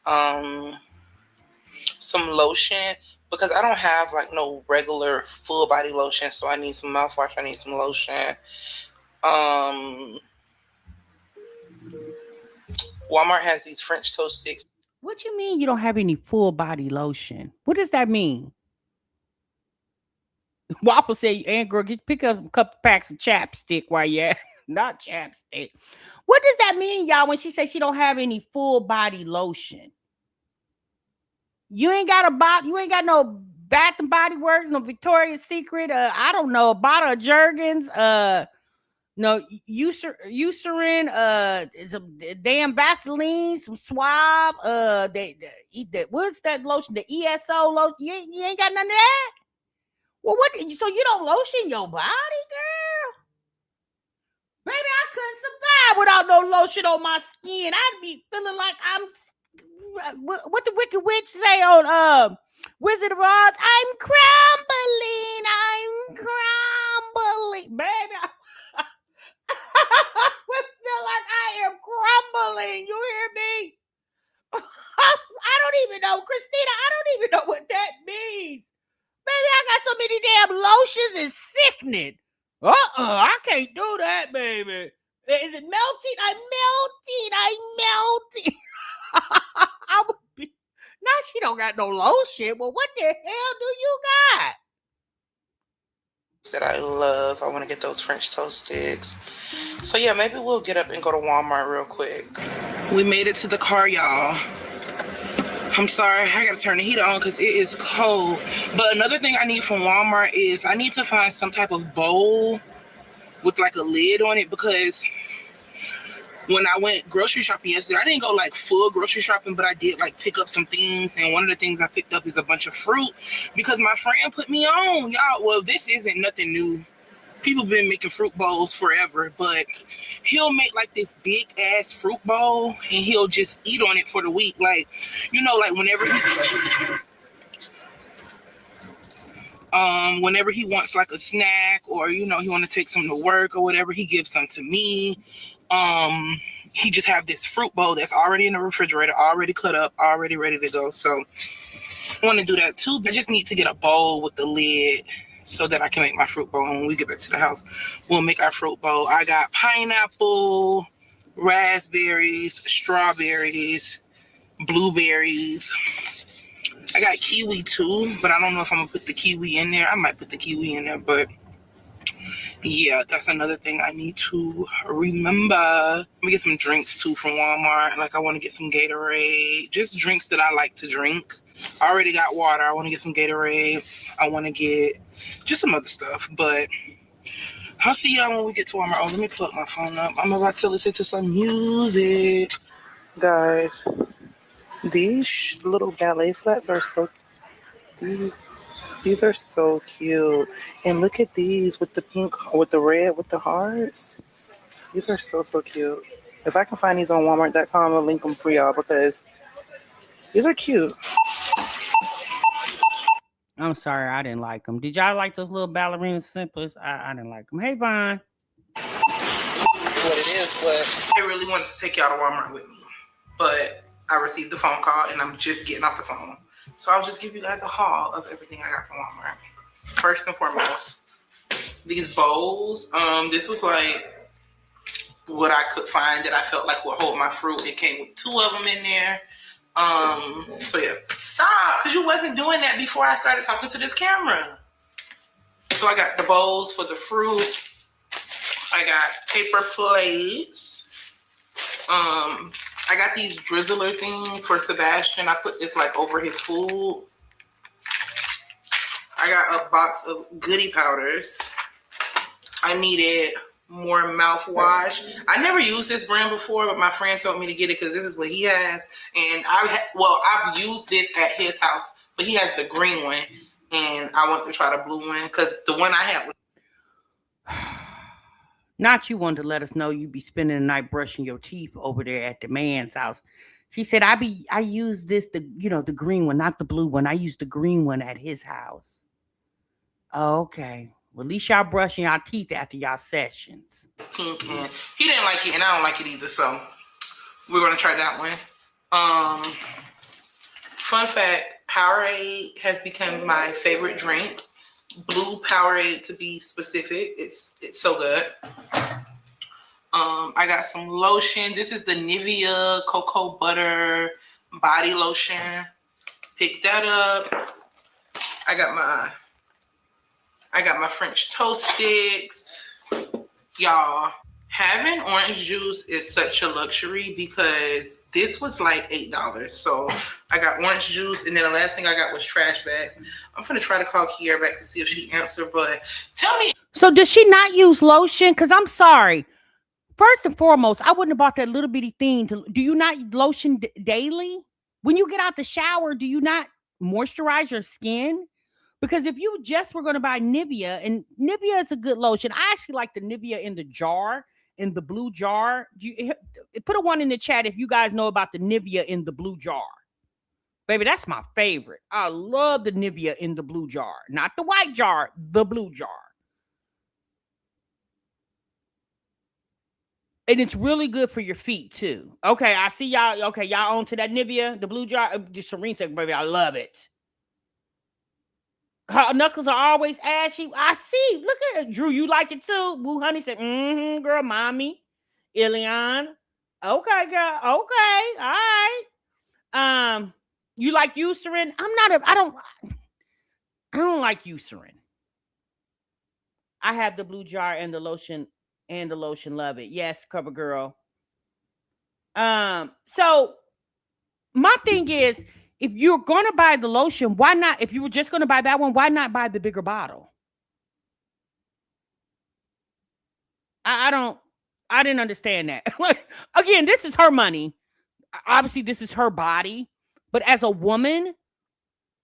some lotion because I don't have like no regular full body lotion, so I need some mouthwash. I need some lotion. Walmart has these French toast sticks. What you mean you don't have any full body lotion? What does that mean? Waffle said, "And girl, pick up a couple packs of chapstick while you at not chapstick." What does that mean, y'all? When she says she don't have any full body lotion, you ain't got you ain't got no Bath and Body Works, no Victoria's Secret. I don't know, a bottle of Jergens. No Eucerin. Some damn Vaseline, some Swab. What's that lotion? The ESO lotion. You ain't got none of that. Well, so you don't lotion your body, girl? Baby, I couldn't survive without no lotion on my skin. I'd be feeling like I'm, what the Wicked Witch say on Wizard of Oz? I'm crumbling, baby. I feel like I am crumbling. You hear me? I don't even know, Christina. I don't even know what that means. Baby, I got so many damn lotions, it's sickening. I can't do that, baby. Is it melting? I'm melting. I would be. Now she don't got no lotion. Well, what the hell do you got? That I love. I want to get those French toast sticks. So yeah, maybe we'll get up and go to Walmart real quick. We made it to the car, y'all. I'm sorry, I gotta turn the heater on because it is cold. But another thing I need from Walmart is I need to find some type of bowl with like a lid on it because when I went grocery shopping yesterday, I didn't go like full grocery shopping, but I did like pick up some things. And one of the things I picked up is a bunch of fruit because my friend put me on, y'all. Well, this isn't nothing new. People been making fruit bowls forever, but he'll make like this big ass fruit bowl and he'll just eat on it for the week. Like, like whenever he wants like a snack or, he want to take something to work or whatever, he gives some to me. He just have this fruit bowl that's already in the refrigerator, already cut up, already ready to go. So I want to do that too. But I just need to get a bowl with the lid so that I can make my fruit bowl. And when we get back to the house, we'll make our fruit bowl. I got pineapple, raspberries, strawberries, blueberries. I got kiwi too, but I don't know if I'm going to put the kiwi in there. I might put the kiwi in there, but yeah, that's another thing I need to remember. Let me get some drinks too from Walmart. Like I want to get some Gatorade, just drinks that I like to drink. I already got water. I want to get some Gatorade. I want to get just some other stuff, but I'll see y'all when we get to Walmart. Oh, let me plug my phone up. I'm about to listen to some music. Guys, these little ballet flats are so, these are so cute. And look at these with the pink, with the red, with the hearts. These are so, so cute. If I can find these on Walmart.com, I'll link them for y'all because these are cute. I'm sorry, I didn't like them. Did y'all like those little ballerina simplers? I didn't like them. Hey, Vaughn. That's what it is, but I really wanted to take y'all to Walmart with me. But I received the phone call and I'm just getting off the phone. So I'll just give you guys a haul of everything I got from Walmart. First and foremost, these bowls. This was like what I could find that I felt like would hold my fruit. It came with 2 of them in there. So yeah, stop, because you wasn't doing that before I started talking to this camera. So I got the bowls for the fruit. I got paper plates. I got these drizzler things for Sebastian. I put this like over his food. I got a box of goodie powders. I needed more mouthwash. I never used this brand before, but my friend told me to get it because this is what he has. And I've used this at his house, but he has the green one, and I want to try the blue one because the one I had was. Not you wanted to let us know you be spending the night brushing your teeth over there at the man's house. She said, I use this, the green one, not the blue one. I use the green one at his house. Okay. Well, at least y'all brushing y'all teeth after y'all sessions. Pink, and he didn't like it, and I don't like it either. So we're gonna try that one. Fun fact: Powerade has become my favorite drink. Blue Powerade, to be specific. It's so good. I got some lotion. This is the Nivea Cocoa Butter Body Lotion. Pick that up. I got my French toast sticks. Y'all, having orange juice is such a luxury because this was like $8. So I got orange juice, and then the last thing I got was trash bags. I'm gonna try to call Kiara back to see if she answered, but tell me. So does she not use lotion? Because I'm sorry. First and foremost, I wouldn't have bought that little bitty thing. Do you not lotion daily? When you get out the shower, do you not moisturize your skin? Because if you just were going to buy Nivea, and Nivea is a good lotion. I actually like the Nivea in the jar, in the blue jar. Put a 1 in the chat if you guys know about the Nivea in the blue jar. Baby, that's my favorite. I love the Nivea in the blue jar. Not the white jar, the blue jar. And it's really good for your feet, too. Okay, I see y'all. Okay, y'all on to that Nivea, the blue jar. Serene said, baby, I love it. Her knuckles are always ashy. I see. Look at it. Drew, you like it too? Woo Honey said, girl, mommy. Ilion. Okay, girl. Okay. All right. You like Eucerin? I don't like Eucerin. I have the blue jar and the lotion love it. Yes, cover girl. So my thing is, if you're going to buy the lotion, why not? If you were just going to buy that one, why not buy the bigger bottle? I didn't understand that. Again, this is her money. Obviously, this is her body. But as a woman,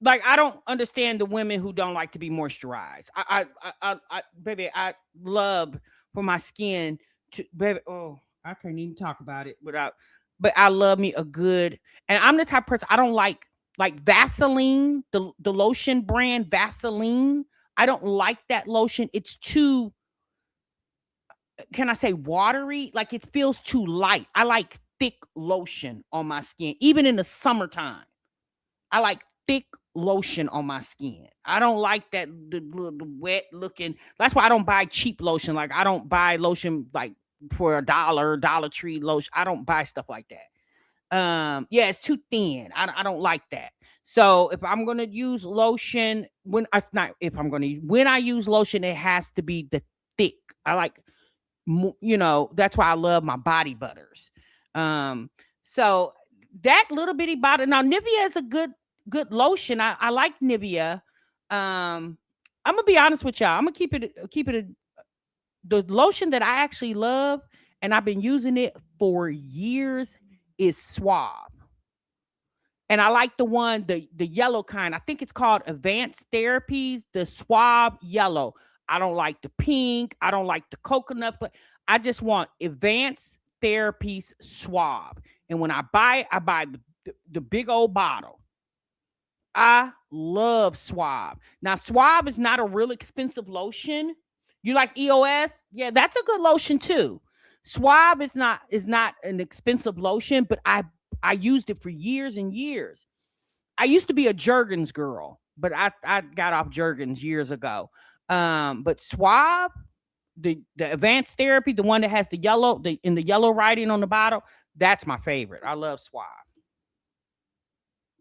like, I don't understand the women who don't like to be moisturized. Baby, I love for my skin to, baby. Oh, I can't even talk about it without. But I love me a good, and I'm the type of person I don't like Vaseline, the lotion brand Vaseline. I don't like that lotion. It's too, can I say, watery? Like, it feels too light. I like thick lotion on my skin, even in the summertime. I like thick lotion on my skin. I don't like that the wet looking. That's why I don't buy cheap lotion. Like, I don't buy lotion like for $1, Dollar Tree lotion. I don't buy stuff like that. Yeah, it's too thin. I don't like that. So if I'm gonna use lotion, when I use lotion, it has to be the thick. I like, that's why I love my body butters. So that little bitty bottle. Now Nivea is a good lotion. I like Nivea. I'm gonna be honest with y'all. I'm gonna keep it. The lotion that I actually love, and I've been using it for years, is Suave. And I like the one, the yellow kind. I think it's called Advanced Therapies, the Suave yellow. I don't like the pink. I don't like the coconut. But I just want Advanced Therapies Suave. And when I buy the big old bottle. I love Suave. Now, Suave is not a real expensive lotion. You like EOS? Yeah, that's a good lotion too. Suave is not an expensive lotion, but I I used it for years and years. I used to be a Jergens girl, but I got off Jergens years ago. But Suave, the advanced therapy, the one that has the yellow, the yellow writing on the bottle, that's my favorite. I love Suave.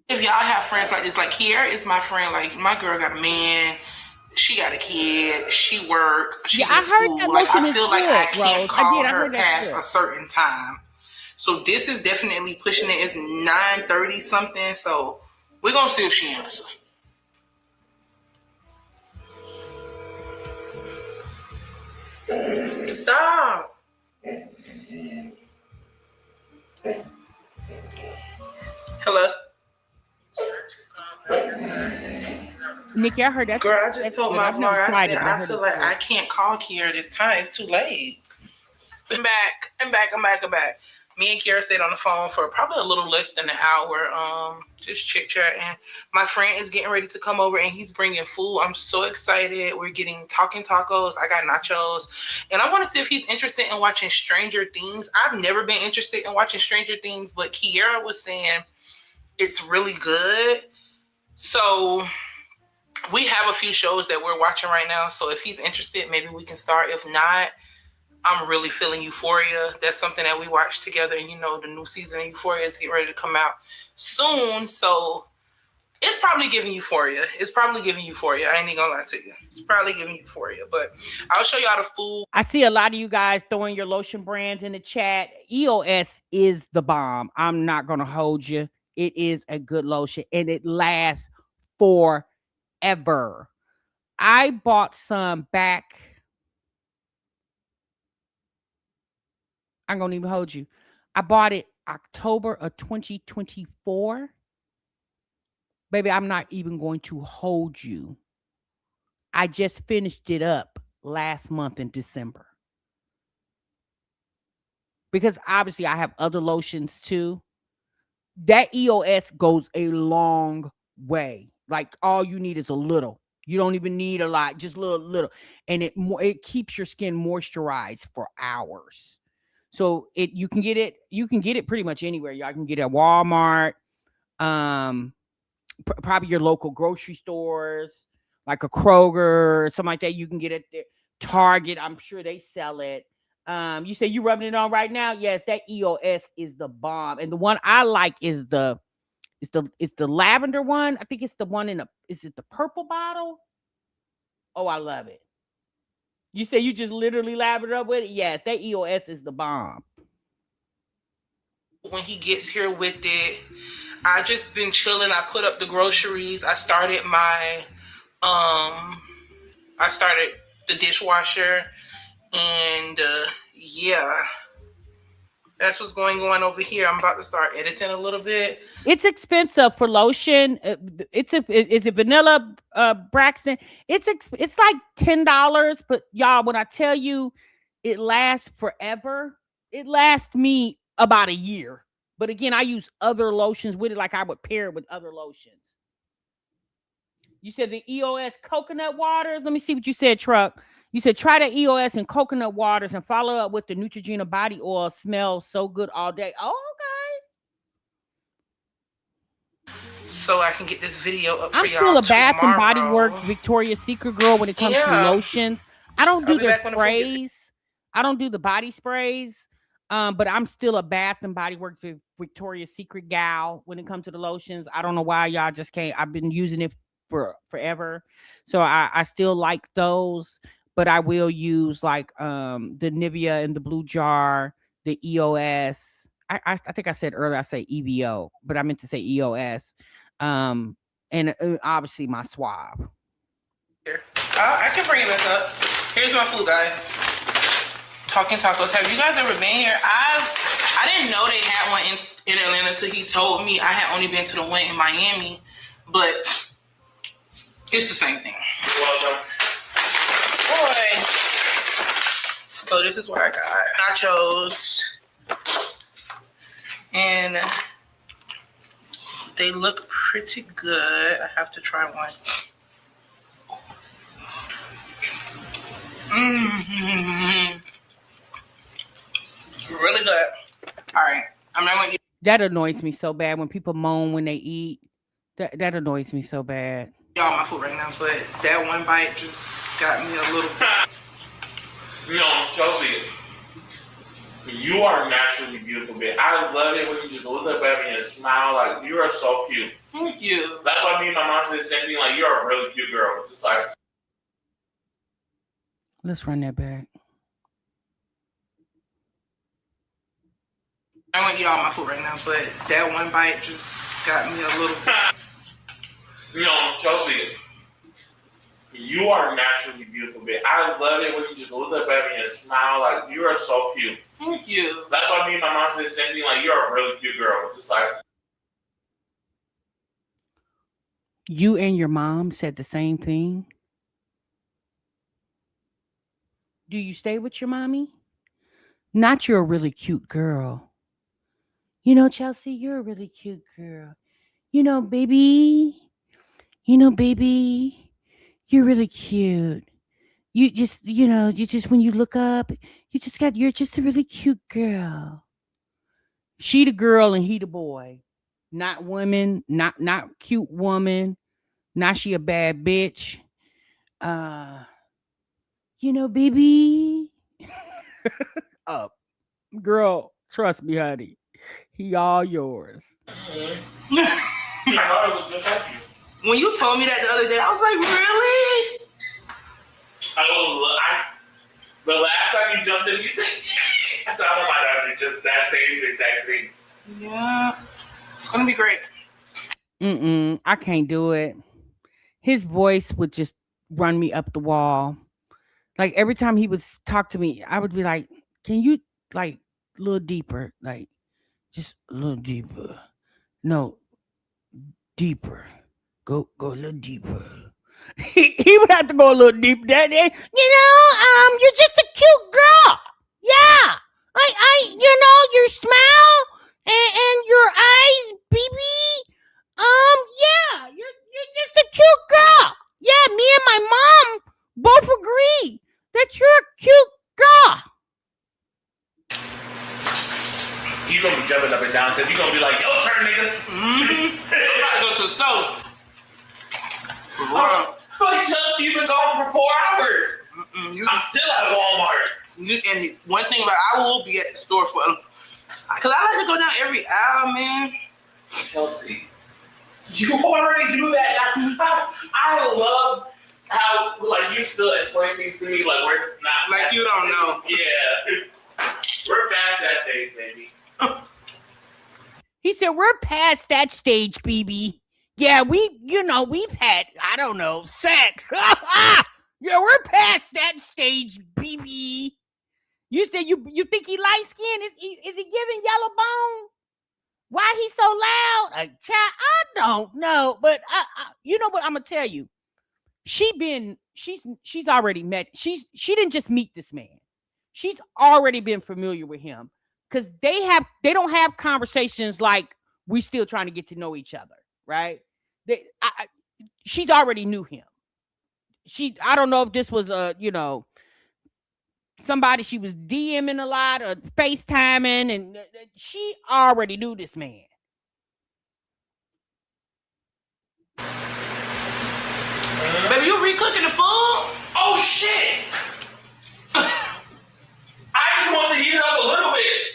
If y'all have friends like this, like Kiara is my friend. Like my girl got a man, she got a kid, she work, she's in school. Like I feel like I can't call her past a certain time. So this is definitely pushing it. It's 9:30 something. So we're gonna see if she answers. Stop. Hello. Nikki, I heard that. Girl, I just told my vlog, I said, I feel like I can't call Kiara this time. It's too late. I'm back. Me and Kiara stayed on the phone for probably a little less than an hour, just chit-chatting. My friend is getting ready to come over, and he's bringing food. I'm so excited. We're getting talking tacos. I got nachos. And I want to see if he's interested in watching Stranger Things. I've never been interested in watching Stranger Things, but Kiara was saying it's really good. So we have a few shows that we're watching right now. So if he's interested, maybe we can start. If not, I'm really feeling Euphoria. That's something that we watched together. And, you know, the new season of Euphoria is getting ready to come out soon. So it's probably giving Euphoria. I ain't even gonna lie to you. It's probably giving Euphoria. But I'll show y'all the food. I see a lot of you guys throwing your lotion brands in the chat. EOS is the bomb. I'm not going to hold you. It is a good lotion, and it lasts forever. I bought some back. I'm going to even hold you. I bought it October of 2024. Baby, I'm not even going to hold you. I just finished it up last month in December. Because obviously I have other lotions too. That EOS goes a long way. Like all you need is a little. You don't even need a lot, just little. And it keeps your skin moisturized for hours. So you can get it pretty much anywhere. Y'all can get it at Walmart, probably your local grocery stores, like a Kroger or something like that. You can get it there. Target, I'm sure they sell it. You say you rubbing it on right now? Yes, that EOS is the bomb. And the one I like is the lavender one. I think it's the one is it the purple bottle? Oh, I love it. You say you just literally lathered up with it? Yes, that EOS is the bomb. When he gets here with it, I just been chilling. I put up the groceries. I started the dishwasher, and yeah, that's what's going on over here. I'm about to start editing a little bit. It's expensive for lotion. Is it vanilla, Braxton? It's like $10, but y'all, when I tell you it lasts forever, it lasts me about a year. But again, I use other lotions with it, like I would pair it with other lotions. You said the EOS coconut waters. Let me see what you said, Truck. You said try the EOS and coconut waters and follow up with the Neutrogena body oil. Smells so good all day. Oh, okay. So I can get this video up for y'all. I'm still a Bath and Body Works Victoria's Secret girl when it comes to lotions. I don't do the sprays. I don't do the body sprays. But I'm still a Bath and Body Works Victoria's Secret gal when it comes to the lotions. I don't know why y'all just can't. I've been using it for forever. So I still like those, but I will use like the Nivea in the blue jar, the EOS. I think I said earlier I say EVO, but I meant to say EOS. And obviously my Suave. I can bring it back up. Here's my food, guys. Talking Tacos. Have you guys ever been here? I didn't know they had one in Atlanta until he told me. I had only been to the one in Miami, but it's the same thing. You're welcome. Boy. So this is what I got. Nachos. And they look pretty good. I have to try one. Mm-hmm. Really good. All right. I'm not gonna That annoys me so bad when people moan when they eat. That annoys me so bad. Y'all my food right now, but that one bite just got me a little. Chelsea, you are naturally beautiful, bitch. I love it when you just look up at me and smile. Like, you are so cute. Thank you. That's why me and my mom said the same thing. Like, you're a really cute girl. Just like. Let's run that back. I want to eat all my food right now, but that one bite just got me a little. Chelsea, you are naturally beautiful, bitch. I love it when you just look up at me and smile. Like, you are so cute. Thank you. That's why me and my mom said the same thing. Like, you're a really cute girl. Just like. You and your mom said the same thing? Do you stay with your mommy? Not you're a really cute girl. Chelsea, you're a really cute girl. Baby. Baby, you're really cute. You just when you look up, you're just a really cute girl. She the girl and he the boy. Not woman, not cute woman. Not she a bad bitch. Baby. Girl, trust me, honey. He all yours. When you told me that the other day, I was like, really? The last time you jumped in, you said, I said, oh my God, just that same exact thing. Yeah. It's going to be great. I can't do it. His voice would just run me up the wall. Like every time he would talk to me, I would be like, can you like a little deeper? Like just a little deeper. No, deeper. Go a little deeper. He would have to go a little deep that day. You're just a cute girl. Yeah. Your smile and your eyes, baby. Yeah, you're just a cute girl. Yeah, me and my mom both agree that you're a cute girl. You're gonna be jumping up and down because you're gonna be like, yo, turn, nigga. I'm about to go to the stove. For real. Like, Chelsea, you've been gone for 4 hours. I'm still at Walmart. And one thing about I will be at the store for, because I like to go down every hour, man. Chelsea, you already do that. I love how like you still explain things to me like we're not like you don't know. Yeah, we're past that phase, baby. He said we're past that stage, baby. Yeah, we've had, I don't know, sex. Yeah, we're past that stage, baby. You said you think he light skinned? Is he giving yellow bone? Why he so loud? Child, I don't know, but you know what I'm gonna tell you. She's already met. She didn't just meet this man. She's already been familiar with him because they don't have conversations like we still trying to get to know each other, right? She's already knew him. I don't know if this was somebody she was DMing a lot or FaceTiming, and she already knew this man. Baby, you re-cooking the food? Oh shit! I just want to heat it up a little bit.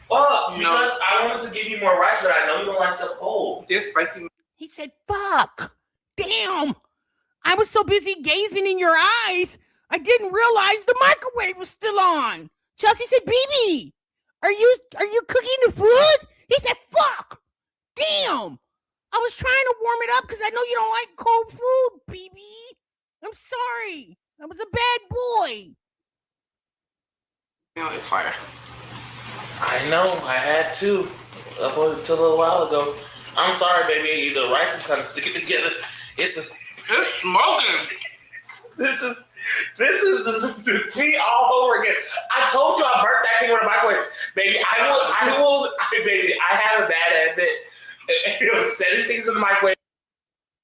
Fuck, because I wanted to give you more rice, but I know you don't like so cold. They're spicy. He said, fuck. Damn. I was so busy gazing in your eyes, I didn't realize the microwave was still on. Chelsea said, baby, are you cooking the food? He said, fuck. Damn. I was trying to warm it up because I know you don't like cold food, baby. I'm sorry. I was a bad boy. It's fire. I know. I had to. Up until a little while ago. I'm sorry, baby. The rice is kind of sticking together. It's smoking. This is the tea all over again. I told you I burnt that thing with a microwave. Baby, I will, baby, I have a bad habit. Setting things in the microwave.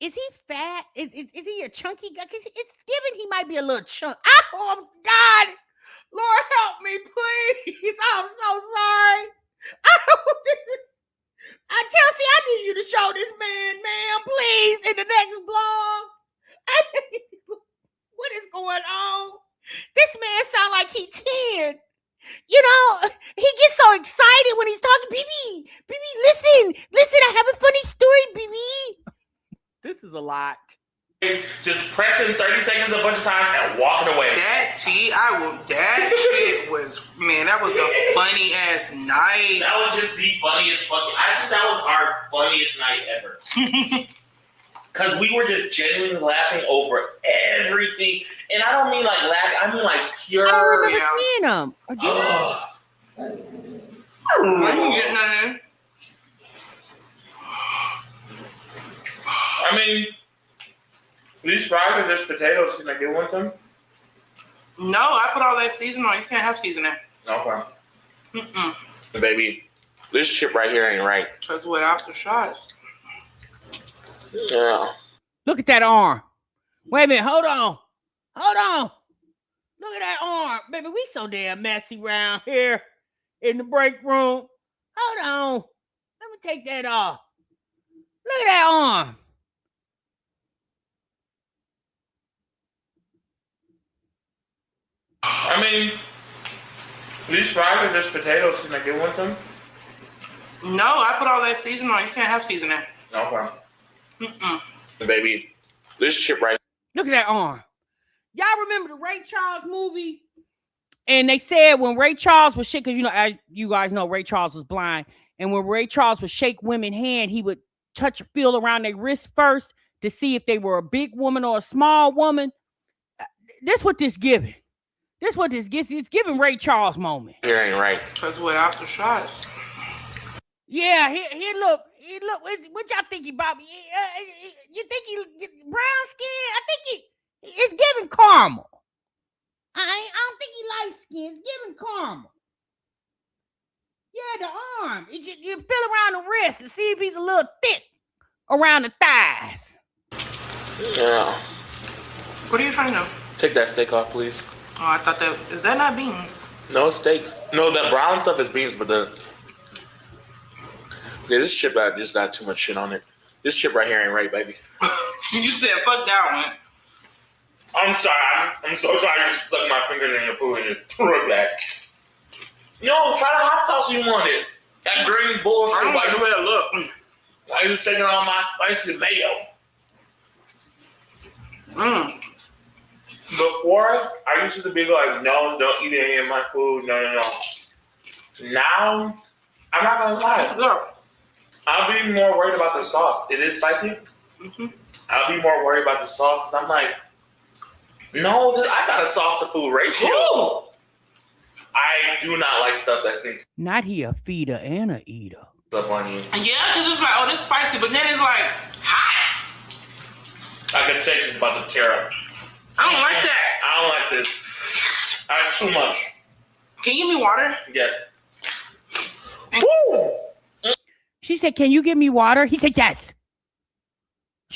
Is he fat? Is he a chunky guy? It's given he might be a little chunk. Oh, God. Lord, help me, please. I'm so sorry. Chelsea, I need you to show this man, ma'am, please, in the next vlog. What is going on? This man sound like he 10. You know, he gets so excited when he's talking. BB, listen, I have a funny story, BB. This is a lot. Just pressing 30 seconds a bunch of times and walking away. That shit was, man, that was a funny ass night. That was just the funniest fucking, I think that was our funniest night ever. Because we were just genuinely laughing over everything. And I don't mean like laughing, I mean like pure. I don't remember seeing them. I didn't get nothing. I mean, these fries, there's potatoes. Can I get one of them? No, I put all that seasoning on. You can't have seasoning. Okay. Baby, this chip right here ain't right. Because without the shots. Yeah. Look at that arm. Wait a minute. Hold on. Look at that arm. Baby, we so damn messy around here in the break room. Hold on. Let me take that off. Look at that arm. I mean, these fries, there's potatoes. Can I get one of them? No, I put all that seasoning on. You can't have seasoning. Okay. Baby, this chip right. Look at that arm. Y'all remember the Ray Charles movie? And they said when Ray Charles was shake, because you know, as you guys know, Ray Charles was blind. And when Ray Charles would shake women's hand, he would feel around their wrist first to see if they were a big woman or a small woman. This what this giving. This what this gets. It's giving Ray Charles moment. Here ain't right. Because without the shots. Yeah, he look. What y'all think about me? You think he brown skin? I think it's giving caramel. I don't think he light skin. It's giving caramel. Yeah, the arm. You feel around the wrist to see if he's a little thick around the thighs. Yeah. What are you trying to do? Take that steak off, please. Oh, I thought that, is that not beans? No, it's steaks. No, the brown stuff is beans, but okay, this chip just got too much shit on it. This chip right here ain't right, baby. You said fuck that one. I'm sorry. I'm so sorry. I just stuck my fingers in your food and just threw it back. No, try the hot sauce you wanted. That green bullshit. I don't like the way it look. Why you taking all my spicy mayo? Before, I used to be like, no, don't eat any of my food. No. Now, I'm not gonna lie. Look. I'll be more worried about the sauce. It is spicy. I'll be more worried about the sauce because I'm like, no, I got a sauce to food ratio. Ooh. I do not like stuff that stinks. Not he a feeder and a eater. Up on you. Yeah, because it's like, oh, this spicy, but then it's like hot. I can taste it's about to tear up. I don't like that. I don't like this. That's too much. Can you give me water? Yes. Woo! She said, "Can you give me water?" He said, "Yes."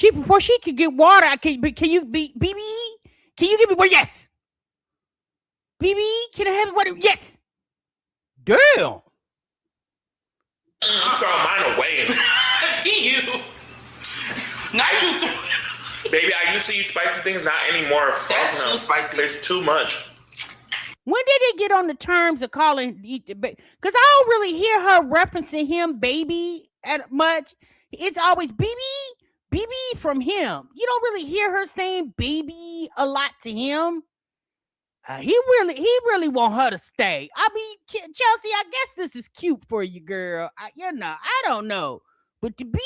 Before she could get water, can you be BB? Can you give me water? Yes. BB, can I have water? Yes. Damn. I'm throwing mine away. You. Not you. Baby, I used to eat spicy things, not anymore. That's too spicy. It's too much. When did it get on the terms of calling? Because I don't really hear her referencing him, baby, much. It's always BB from him. You don't really hear her saying baby a lot to him. He really want her to stay. I mean, Chelsea, I guess this is cute for you, girl. I don't know, but the BB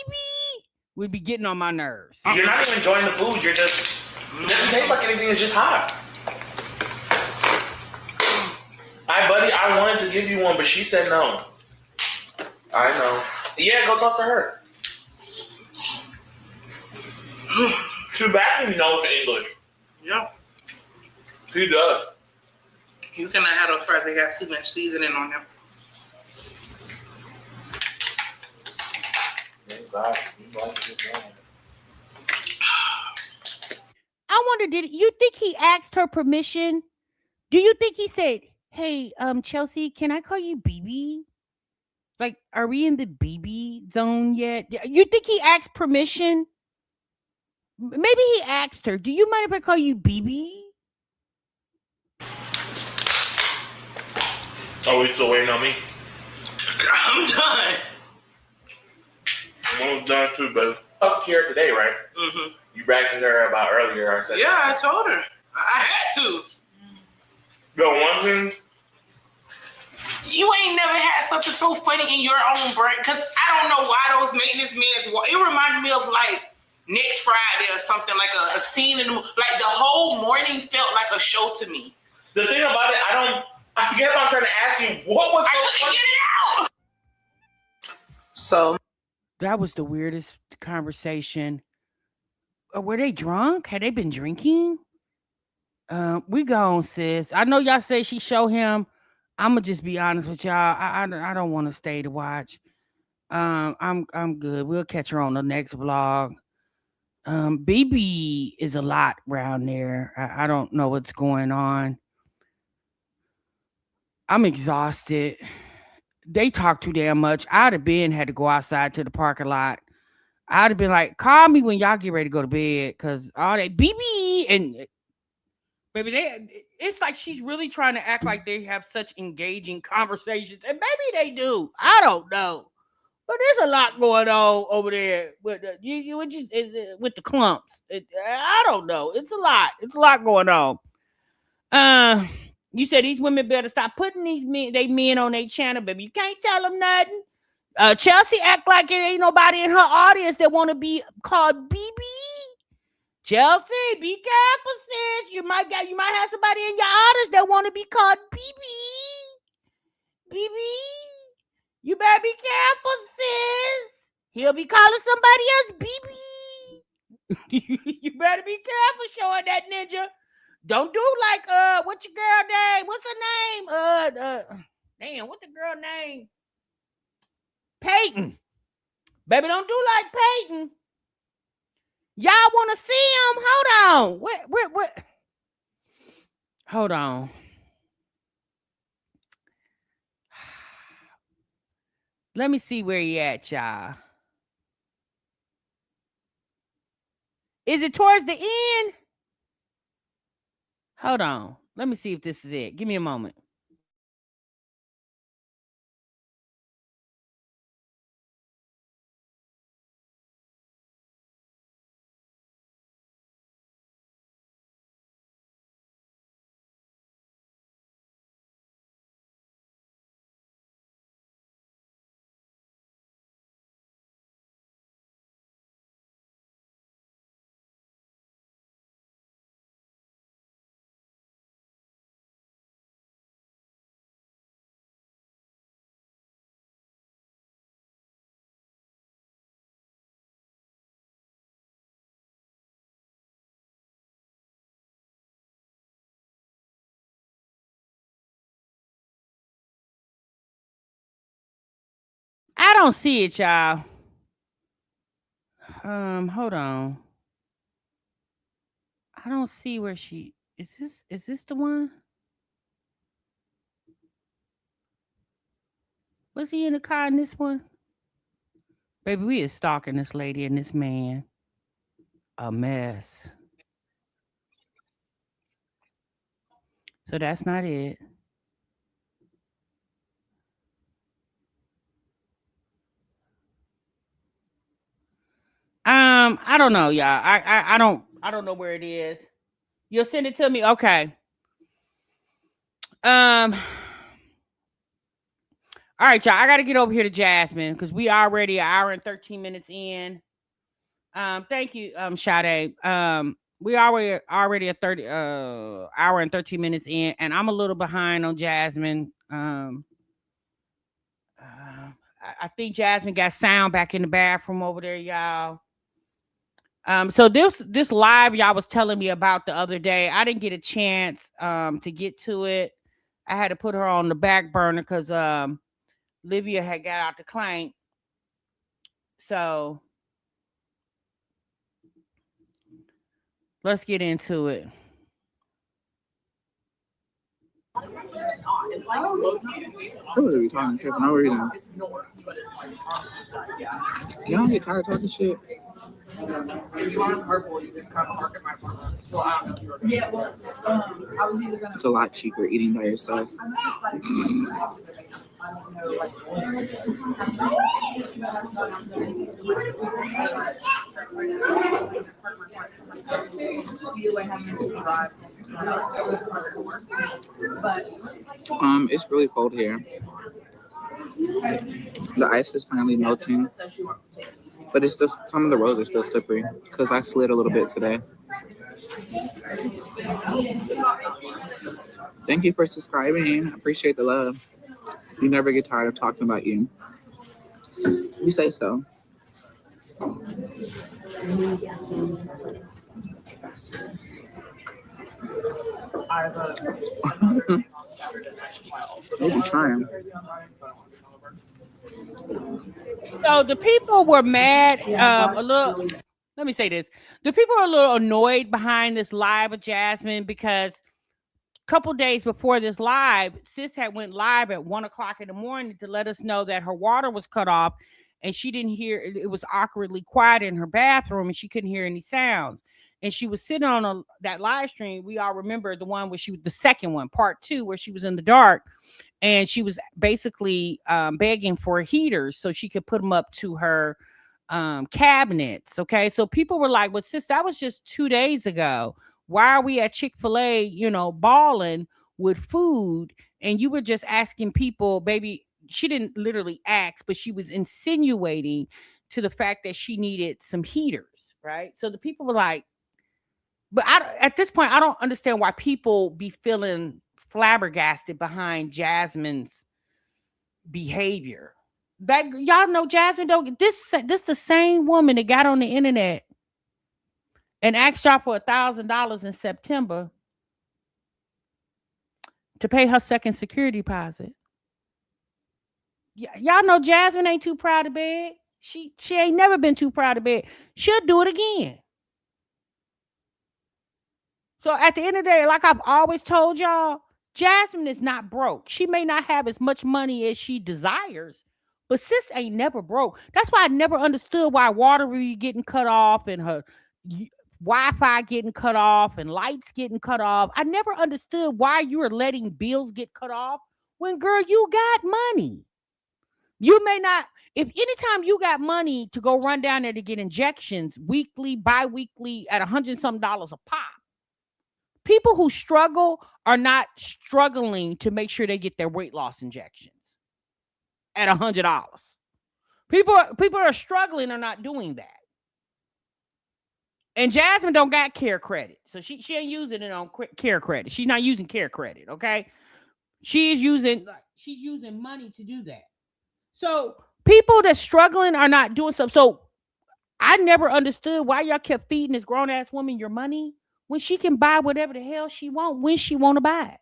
would be getting on my nerves. You're not even enjoying the food. You're just, it doesn't taste like anything. It's just hot. Buddy, I wanted to give you one, but she said no. I know. Yeah, go talk to her. Too bad he knows English. Yeah. He does. You cannot have those fries. They got too much seasoning on them. I wonder, did you think he asked her permission? Do you think he said, "Hey, Chelsea, can I call you BB?" Like, are we in the BB zone yet? You think he asked permission? Maybe he asked her, "Do you mind if I call you BB?" Oh, we still waiting on me? I'm done. I'm almost done too, but talked to her today, right? Mm-hmm. You bragged to her about earlier our session. Yeah, I told her. I had to. The one thing, You ain't never had something so funny in your own brain. Because I don't know why those maintenance men, it reminded me of like Next Friday or something, like a scene in the, like the whole morning felt like a show to me. the thing about it, I kept on trying to ask you, what was I couldn't get it out. So That was the weirdest conversation. Were they drunk? Had they been drinking? We gone, sis. I know y'all say she show him. I'ma just be honest with y'all. I don't want to stay to watch. I'm good. We'll catch her on the next vlog. BB is a lot around there. I don't know what's going on. I'm exhausted. They talk too damn much. I'd have been had to go outside to the parking lot. I'd have been like, call me when y'all get ready to go to bed, cause all that BB and baby, it's like she's really trying to act like they have such engaging conversations, and maybe they do. I don't know, but there's a lot going on over there with with the clumps. I don't know. It's a lot. It's a lot going on. You said these women better stop putting they men on their channel, baby. You can't tell them nothing. Chelsie act like it ain't nobody in her audience that want to be called BB. Chelsea, be careful, sis. You might have somebody in your audience that want to be called BB. BB. You better be careful, sis. He'll be calling somebody else BB. You better be careful showing that ninja. Don't do like what's your girl name? What's her name? Damn, what's the girl name? Peyton. Baby, don't do like Peyton. Y'all want to see him? Hold on. What? Hold on. Let me see where he at, y'all. Is it towards the end? Hold on. Let me see if this is it. Give me a moment. I don't see it, y'all. Hold on. I don't see where she is. This the one? Was he in the car in this one? Baby, we is stalking this lady and this man. A mess. So that's not it. I don't know, y'all. I don't know where it is. You'll send it to me? Okay. All right, y'all. I gotta get over here to Jasmine because we already an hour and 13 minutes in. Thank you, Sade. We already a 30 hour and 13 minutes in, and I'm a little behind on Jasmine. I think Jasmine got sound back in the bathroom over there, y'all. So this live y'all was telling me about the other day, I didn't get a chance to get to it. I had to put her on the back burner because Livia had got out the clank. So let's get into it. Who are we talking shit for no reason? Y'all don't get tired of talking shit. It's a lot cheaper eating by yourself. It's really cold here. The ice is finally melting, but it's still some of the roads are still slippery because I slid a little bit today. Thank you for subscribing. I appreciate the love. You never get tired of talking about you. You say so. Maybe trying. So the people were mad, a little. Let me say this: the people are a little annoyed behind this live with Jasmine because a couple days before this live, Sis had went live at 1:00 in the morning to let us know that her water was cut off, and she didn't hear. It was awkwardly quiet in her bathroom, and she couldn't hear any sounds. And she was sitting on that live stream. We all remember the one where she was the second one, part 2, where she was in the dark. And she was basically begging for heaters so she could put them up to her cabinets. Okay. So people were like, well, sis, that was just 2 days ago. Why are we at Chick-fil-A, balling with food? And you were just asking people, baby. She didn't literally ask, but she was insinuating to the fact that she needed some heaters. Right. So the people were like, but at this point, I don't understand why people be feeling flabbergasted behind Jasmine's behavior. Y'all know Jasmine don't this the same woman that got on the internet and asked y'all for $1,000 in September to pay her second security deposit. Y'all know Jasmine ain't too proud of bed. She ain't never been too proud of bed. She'll do it again. So at the end of the day, like I've always told y'all, Jasmine is not broke. She may not have as much money as she desires, but sis ain't never broke. That's why I never understood why water would be getting cut off and her Wi-Fi getting cut off and lights getting cut off. I never understood why you are letting bills get cut off when, girl, you got money. You may not, if anytime you got money to go run down there to get injections weekly, bi-weekly at $100 some a pop. People who struggle are not struggling to make sure they get their weight loss injections at $100. People are struggling are not doing that. And Jasmine don't got care credit. So she ain't using it on care credit. She's not using care credit, okay? She's using money to do that. So people that's struggling are not doing something. So I never understood why y'all kept feeding this grown-ass woman your money when she can buy whatever the hell she want when she want to buy it.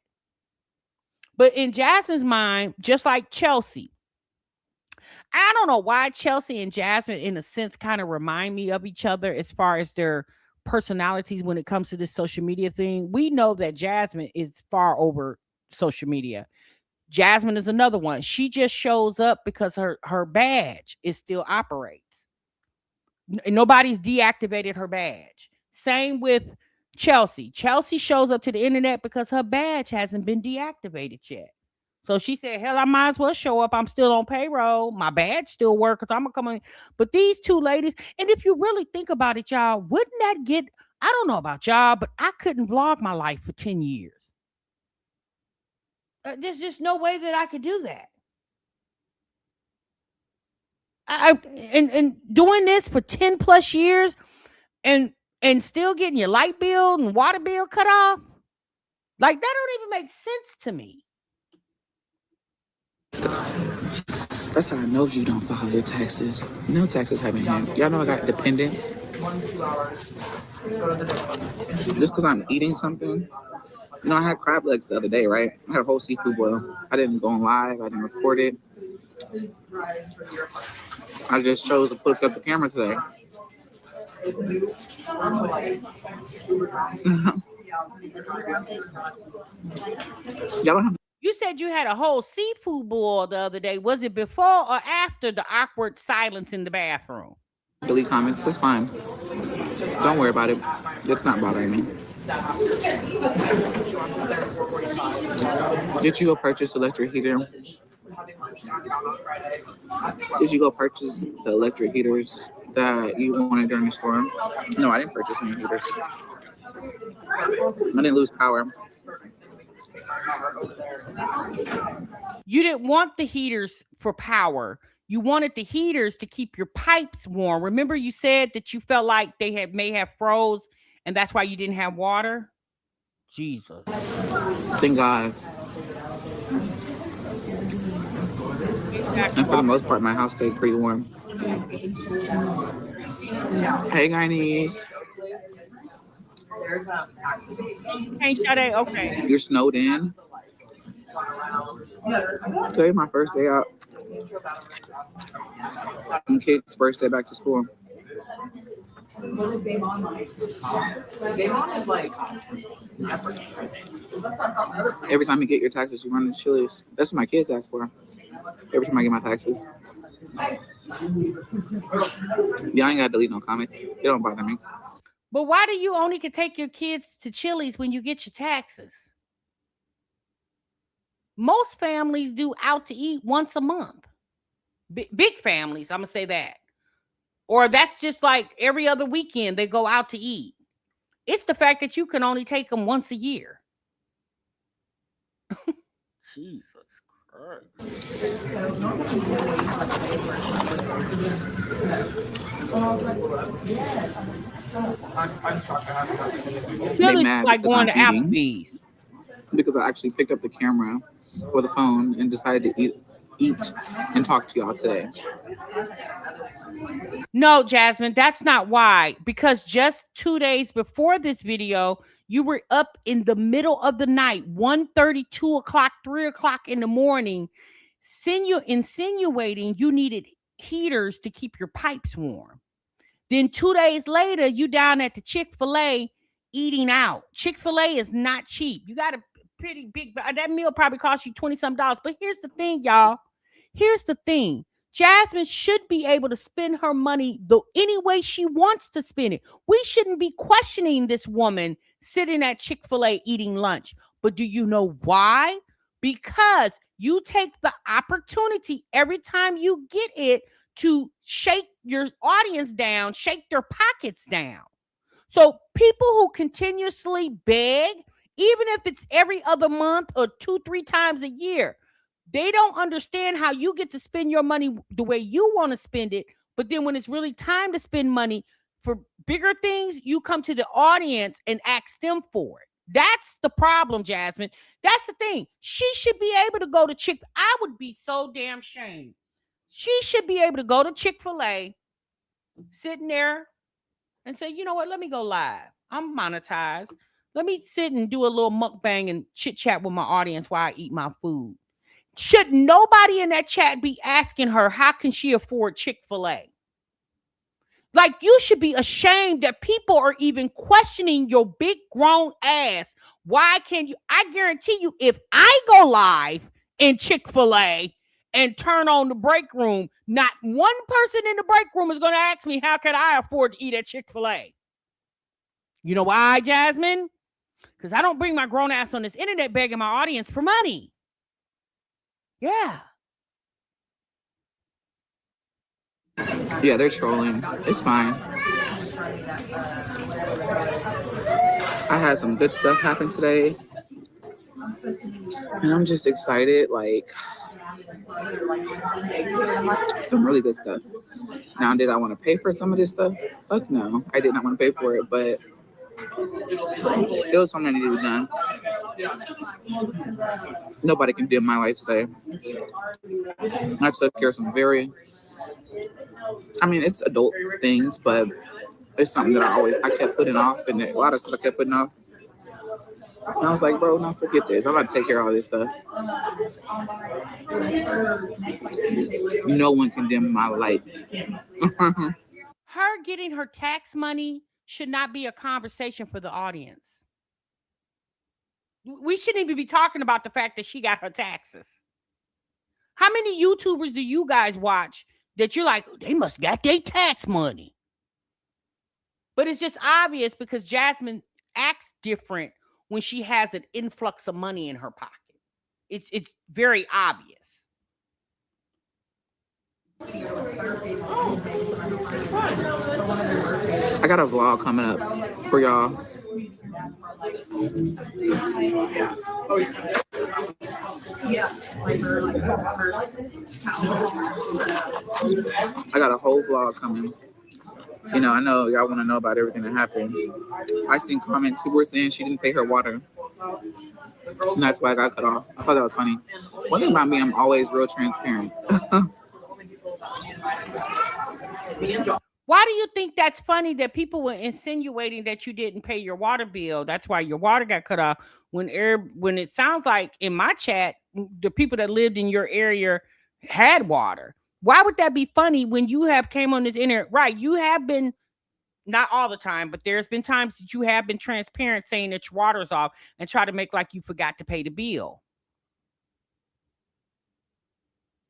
But in Jasmine's mind, just like Chelsie, I don't know why Chelsie and Jasmine, in a sense, kind of remind me of each other as far as their personalities when it comes to this social media thing. We know that Jasmine is far over social media. Jasmine is another one. She just shows up because her badge is still operates. Nobody's deactivated her badge. Same with Chelsie. Chelsie shows up to the internet because her badge hasn't been deactivated yet. So she said, hell, I might as well show up. I'm still on payroll. My badge still works because I'm going to come in. But these two ladies, and if you really think about it, y'all, wouldn't that get, I don't know about y'all, but I couldn't vlog my life for 10 years. There's just no way that I could do that. And doing this for 10 plus years and still getting your light bill and water bill cut off, like that don't even make sense to me. That's how I know you don't file your taxes. No taxes have been had. Y'all know I got dependents. Just because I'm eating something. You know, I had crab legs the other day, right? I had a whole seafood boil. I didn't go on live. I didn't record it. I just chose to put up the camera today. Y'all don't have You said you had a whole seafood boil the other day. Was it before or after the awkward silence in the bathroom? Delete comments. That's fine. Don't worry about it. It's not bothering me. Did you go purchase electric heater? Did you go purchase the electric heaters that you wanted during the storm? No, I didn't purchase any heaters. I didn't lose power. You didn't want the heaters for power. You wanted the heaters to keep your pipes warm. Remember you said that you felt like they may have froze and that's why you didn't have water? Jesus. Thank God. And for the most part, my house stayed pretty warm. Hey, guys. Hey, Janae, okay. You're snowed in. Today my first day out. And kids' first day back to school. Every time you get your taxes, you run to Chili's. That's what my kids ask for. Every time I get my taxes. Y'all ain't gotta delete no comments. It don't bother me. But why do you only can take your kids to Chili's when you get your taxes? Most families do out to eat once a month. Big families, I'm going to say that. Or that's just like every other weekend they go out to eat. It's the fact that you can only take them once a year. Jesus Christ. They mad like going to eating Applebee's. Because I actually picked up the camera or the phone and decided to eat and talk to y'all today. No, Jasmine, that's not why. Because just 2 days before this video, you were up in the middle of the night, 1:30, 2 o'clock, 3 o'clock in the morning, insinuating you needed heaters to keep your pipes warm. Then 2 days later, you down at the Chick-fil-A eating out. Chick-fil-A is not cheap. You got a pretty big, that meal probably cost you $20-some. But here's the thing, y'all. Here's the thing. Jasmine should be able to spend her money any way she wants to spend it. We shouldn't be questioning this woman sitting at Chick-fil-A eating lunch. But do you know why? Because you take the opportunity every time you get it to shake your audience down, shake their pockets down. So people who continuously beg, even if it's every other month or 2-3 times a year, they don't understand how you get to spend your money the way you want to spend it. But then when it's really time to spend money for bigger things, you come to the audience and ask them for it. That's the problem, Jasmine. That's the thing. She should be able to go to I would be so damn shamed. She should be able to go to Chick-fil-A, sitting there and say, you know what, let me go live. I'm monetized. Let me sit and do a little mukbang and chit chat with my audience while I eat my food. Should nobody in that chat be asking her, how can she afford Chick-fil-A? Like, you should be ashamed that people are even questioning your big grown ass. Why can't you? I guarantee you, if I go live in Chick-fil-A and turn on the break room, not one person in the break room is going to ask me, how can I afford to eat at Chick-fil-A? You know why, Jasmine? Because I don't bring my grown ass on this internet begging my audience for money. Yeah. Yeah, they're trolling. It's fine. I had some good stuff happen today. And I'm just excited. Like, some really good stuff. Now, did I want to pay for some of this stuff? Fuck no. I did not want to pay for it, but it was something that needed to be done. Nobody can dim my life today. I took care of some it's adult things, but it's something that I kept putting off, and a lot of stuff I kept putting off. And I was like, bro, no, forget this. I'm about to take care of all this stuff. No one can dim my light. Her getting her tax money should not be a conversation for the audience. We shouldn't even be talking about the fact that she got her taxes. How many YouTubers do you guys watch that you're like, they must got their tax money? But it's just obvious because Jasmine acts different when she has an influx of money in her pocket. It's very obvious. I got a vlog coming up for y'all. I got a whole vlog coming. You know, I know y'all want to know about everything that happened. I seen comments. People were saying she didn't pay her water. And that's why I got cut off. I thought that was funny. One thing about me, I'm always real transparent. Why do you think that's funny that people were insinuating that you didn't pay your water bill? That's why your water got cut off. When it sounds like in my chat, the people that lived in your area had water. Why would that be funny when you have came on this internet? Right, you have been, not all the time, but there's been times that you have been transparent saying that your water's off and try to make like you forgot to pay the bill.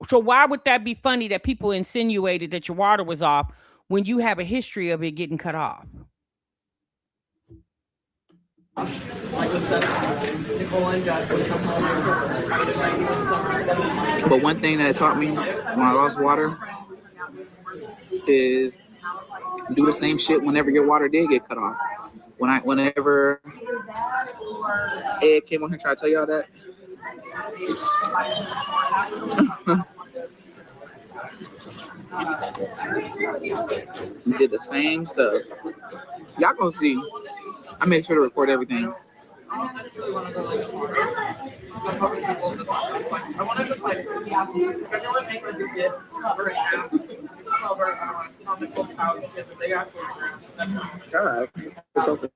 So why would that be funny that people insinuated that your water was off when you have a history of it getting cut off? But one thing that it taught me when I lost water is do the same shit whenever your water did get cut off. Whenever Ed came on here trying to tell y'all that. We did the same stuff. Y'all gonna see. I made sure to record everything. God, it's open.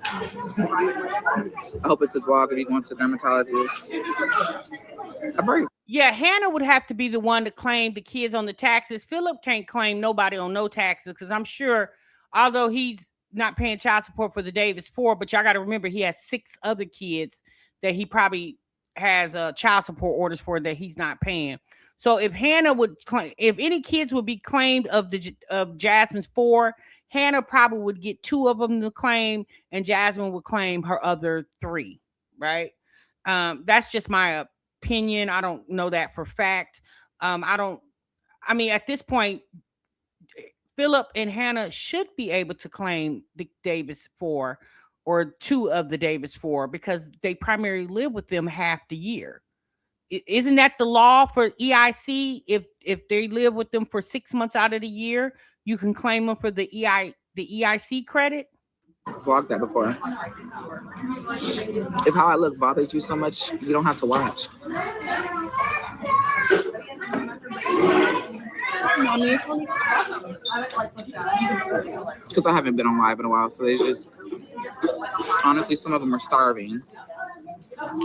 I hope it's a vlog if you going to the dermatologist. Yeah, Hannah would have to be the one to claim the kids on the taxes. Philip can't claim nobody on no taxes because I'm sure, although he's not paying child support for the Davis 4, but y'all got to remember he has 6 other kids that he probably has child support orders for that he's not paying. So if Hannah would claim, if any kids would be claimed of Jasmine's 4, Hannah probably would get 2 of them to claim, and Jasmine would claim her other 3, right? That's just my opinion. I don't know that for fact. At this point, Philip and Hannah should be able to claim the Davis 4 or 2 of the Davis 4 because they primarily live with them half the year. Isn't that the law for EIC? If they live with them for 6 months out of the year, you can claim them for the EIC credit. Vlogged that before. If how I look bothers you so much, you don't have to watch. Because I haven't been on live in a while, so they just honestly, some of them are starving.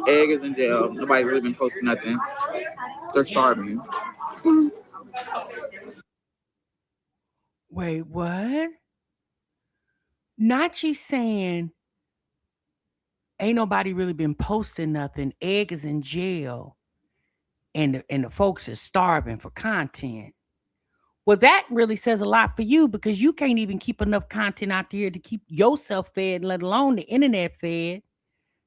Egg is in jail. Nobody really been posting nothing. They're starving. Wait, what? Nachi saying ain't nobody really been posting nothing. Egg is in jail, and the folks are starving for content. Well, that really says a lot for you because you can't even keep enough content out there to keep yourself fed, let alone the internet fed.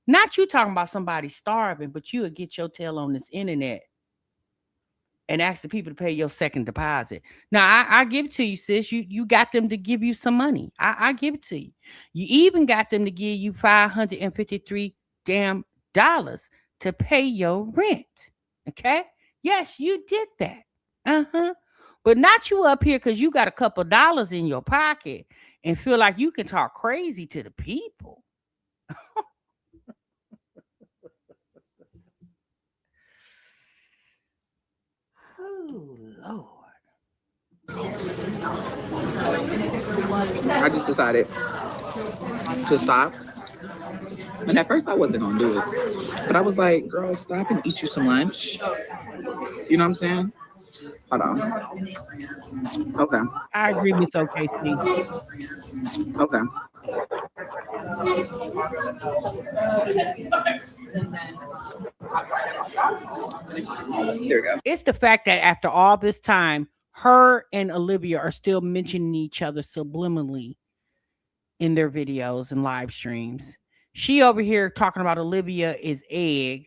Not you talking about somebody starving, but you would get your tail on this internet and ask the people to pay your second deposit. Now, I give it to you, sis. You got them to give you some money. I give it to you. You even got them to give you $553 damn dollars to pay your rent. Okay? Yes, you did that. But not you up here because you got a couple dollars in your pocket and feel like you can talk crazy to the people. Oh, Lord. I just decided to stop. And at first I wasn't going to do it. But I was like, girl, stop and eat you some lunch. You know what I'm saying? Hold on. Okay. I agree, Miss OKC. Okay. There we go. It's the fact that after all this time, her and Olivia are still mentioning each other subliminally in their videos and live streams. She over here talking about Olivia is egg.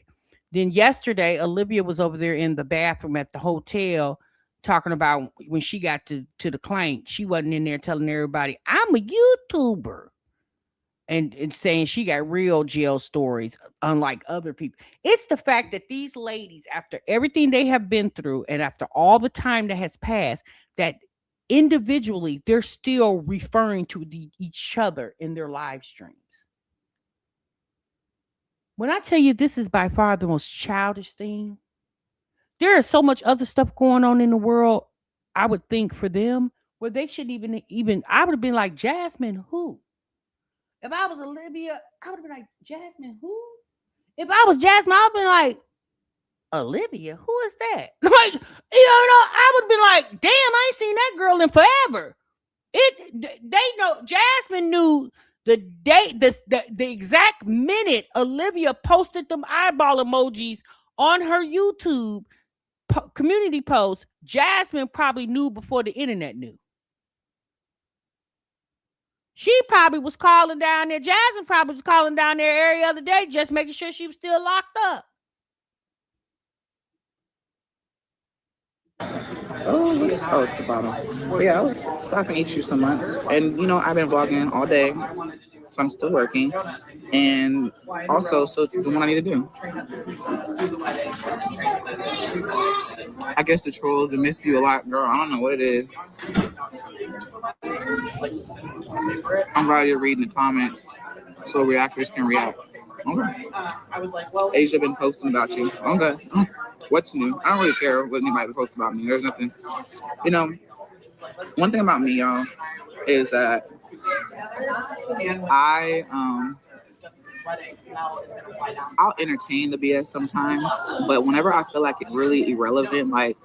Then yesterday, Olivia was over there in the bathroom at the hotel talking about when she got to the clank. She wasn't in there telling everybody, I'm a YouTuber. And saying she got real jail stories, unlike other people. It's the fact that these ladies, after everything they have been through and after all the time that has passed, that individually they're still referring to each other in their live streams. When I tell you this is by far the most childish thing, there is so much other stuff going on in the world, I would think for them, where they should even I would have been like, Jasmine, who? If I was Olivia, I would have been like, Jasmine, who? If I was Jasmine, I would have been like, Olivia, who is that? Like, I would have been like, damn, I ain't seen that girl in forever. They know, Jasmine knew the date, the exact minute Olivia posted them eyeball emojis on her YouTube community post. Jasmine probably knew before the internet knew. She probably was calling down there. Jasmine probably was calling down there every other day, just making sure she was still locked up. It's the bottom. But yeah, I was stop and eat you some months. And, I've been vlogging all day. So I'm still working. And also still doing what I need to do. I guess the trolls will miss you a lot, girl. I don't know what it is. I'm ready to read in the comments so reactors can react. Okay. Asia been posting about you. Okay. What's new? I don't really care what anybody posts about me. There's nothing. One thing about me, y'all, is that I'll entertain the BS sometimes, but whenever I feel like it's really irrelevant, like,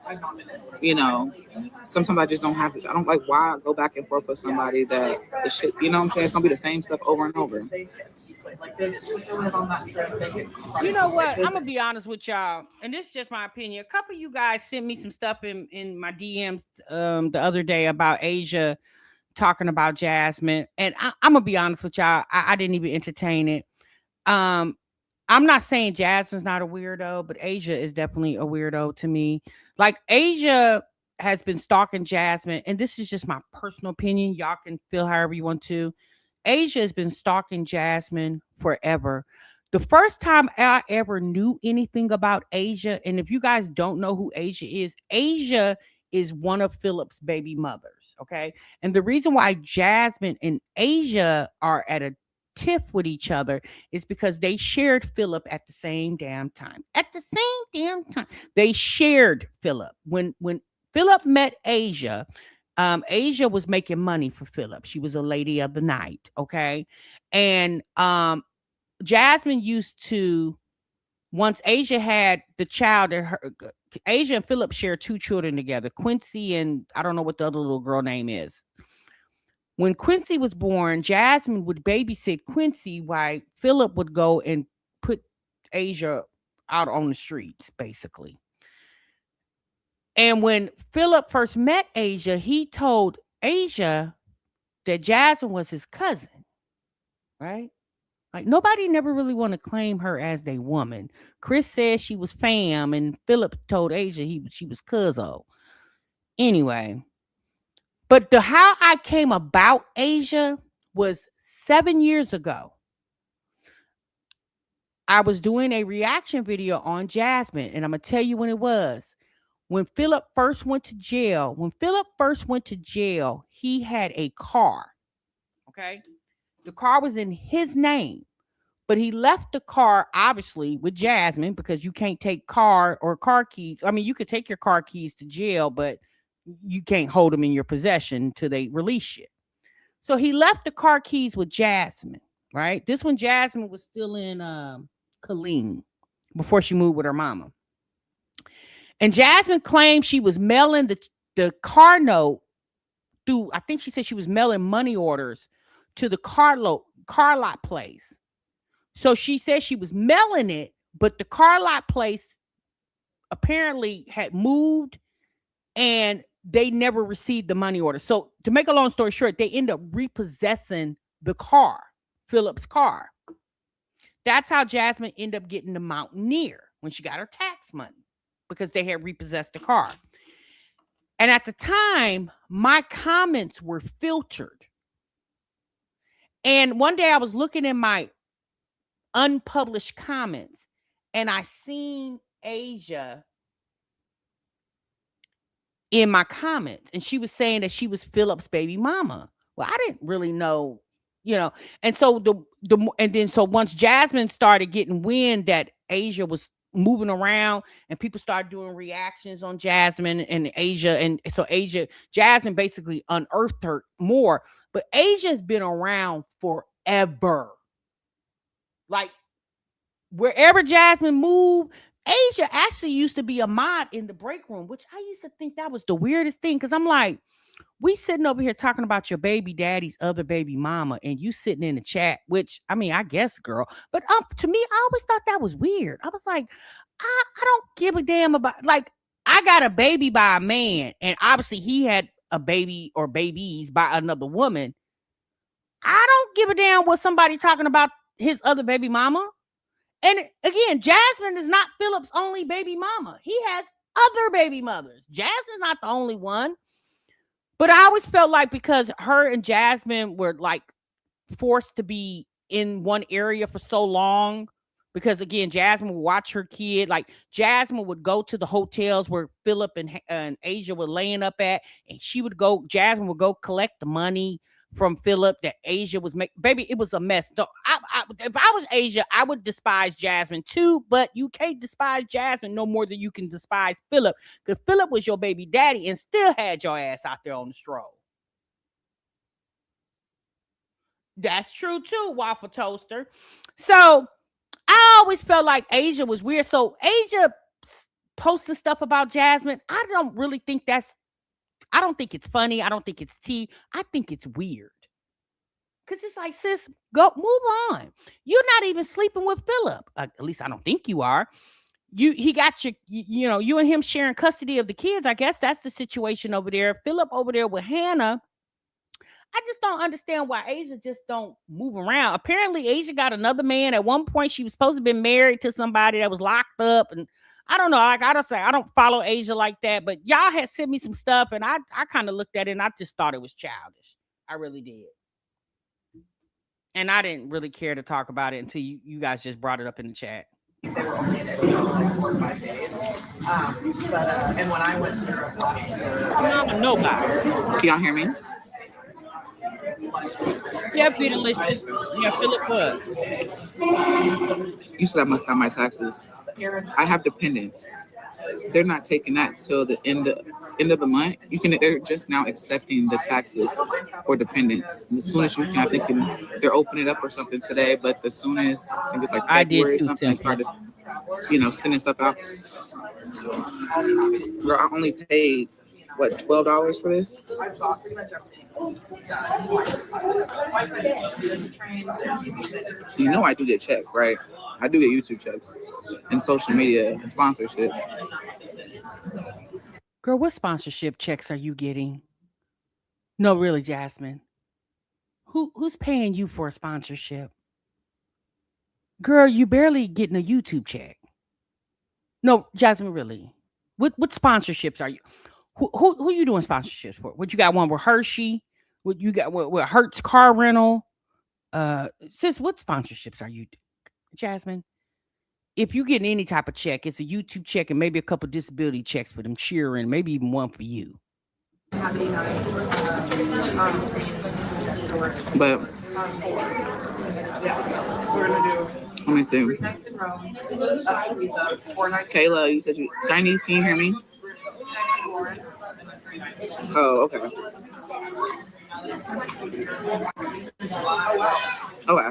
sometimes I just don't have it. I don't like why I go back and forth with somebody that the shit, you know what I'm saying? It's gonna be the same stuff over and over. You know what? I'm gonna be honest with y'all, and this is just my opinion. A couple of you guys sent me some stuff in my DMs the other day about Asia talking about Jasmine, and I'm gonna be honest with y'all. I didn't even entertain it. I'm not saying Jasmine's not a weirdo, but Asia is definitely a weirdo to me. Like, Asia has been stalking Jasmine, and this is just my personal opinion. Y'all can feel however you want to. Asia has been stalking Jasmine forever. The first time I ever knew anything about Asia, and if you guys don't know who Asia is one of Philip's baby mothers, okay? And the reason why Jasmine and Asia are at a tiff with each other is because they shared Philip at the same damn time. At the same damn time. They shared Philip. When Philip met Asia, Asia was making money for Philip. She was a lady of the night, okay? And Jasmine used to, once Asia had the child, Asia and Philip shared two children together, Quincy and I don't know what the other little girl name is. When Quincy was born, Jasmine would babysit Quincy while Philip would go and put Asia out on the streets, basically. And when Philip first met Asia, he told Asia that Jasmine was his cousin, right? Like, nobody never really want to claim her as their woman. Chris said she was fam, and Philip told Asia she was cuzzo. Anyway, but how I came about Asia was 7 years ago. I was doing a reaction video on Jasmine, and I'm going to tell you when it was. When Philip first went to jail, he had a car, okay? The car was in his name, but he left the car, obviously, with Jasmine because you can't take car keys. I mean, you could take your car keys to jail, but you can't hold them in your possession until they release you. So he left the car keys with Jasmine, right? This one, Jasmine was still in Killeen before she moved with her mama. And Jasmine claimed she was mailing the car note through, I think she said she was mailing money orders to the car lot place. So she said she was mailing it, but the car lot place apparently had moved and they never received the money order. So to make a long story short, they end up repossessing the car, Philip's car. That's how Jasmine ended up getting the Mountaineer when she got her tax money, because they had repossessed the car. And at the time, my comments were filtered. And one day I was looking in my unpublished comments and I seen Asia in my comments, and she was saying that she was Philip's baby mama. Well, I didn't really know, and so so once Jasmine started getting wind that Asia was moving around and people started doing reactions on Jasmine and Asia, and so Jasmine basically unearthed her more. But Asia has been around forever. Like, wherever Jasmine moved, Asia actually used to be a mod in the break room, which I used to think that was the weirdest thing, because I'm like, we sitting over here talking about your baby daddy's other baby mama, and you sitting in the chat, which, I mean, I guess, girl. But to me, I always thought that was weird. I was like, I don't give a damn about, like, I got a baby by a man, and obviously he had a baby or babies by another woman. I don't give a damn what somebody talking about his other baby mama. And again, Jasmine is not Philip's only baby mama. He has other baby mothers. Jasmine's not the only one. But I always felt like, because her and Jasmine were like forced to be in one area for so long, because again, Jasmine would watch her kid. Like, Jasmine would go to the hotels where Philip and Asia were laying up at, and Jasmine would go collect the money from Philip that Asia was making. Baby, it was a mess. So if I was Asia, I would despise Jasmine too, but you can't despise Jasmine no more than you can despise Philip, because Philip was your baby daddy and still had your ass out there on the stroll. That's true too, Waffle Toaster. So I always felt like Asia was weird. So Asia posting stuff about Jasmine, I don't think it's funny. I don't think it's tea. I think it's weird. Because it's like, sis, go move on. You're not even sleeping with Philip. At least I don't think you are. He got you and him sharing custody of the kids. I guess that's the situation over there. Philip over there with Hannah. I just don't understand why Asia just don't move around. Apparently, Asia got another man. At one point, she was supposed to be married to somebody that was locked up, and I don't know. I gotta say, I don't follow Asia like that, but y'all had sent me some stuff, and I kind of looked at it, and I just thought it was childish. I really did. And I didn't really care to talk about it until you guys just brought it up in the chat. They were only in it for like 4 or 5 days. And when I went to Europe last year, nobody. Can y'all hear me? Yeah, delicious. Yeah, Philip what? You said I must got my taxes. I have dependents. They're not taking that till the end of the month. They're just now accepting the taxes for dependents. As soon as you can, I think they're opening it up or something today. But as soon as I think it's like February or something, they started, sending stuff out. Girl, I only paid $12 for this. You know I do get checked, right? I do get YouTube checks and social media and sponsorship. Girl, what sponsorship checks are you getting? No, really, Jasmine. Who's paying you for a sponsorship? Girl, you barely getting a YouTube check. No, Jasmine, really. What sponsorships are you? Who you doing sponsorships for? What you got one with Hershey? What you got with Hertz car rental? Sis, what sponsorships are you, Jasmine? If you getting any type of check, it's a YouTube check and maybe a couple disability checks for them cheering, maybe even one for you. But let me see. Kayla, you said Chinese, can you hear me? Oh, okay. Okay.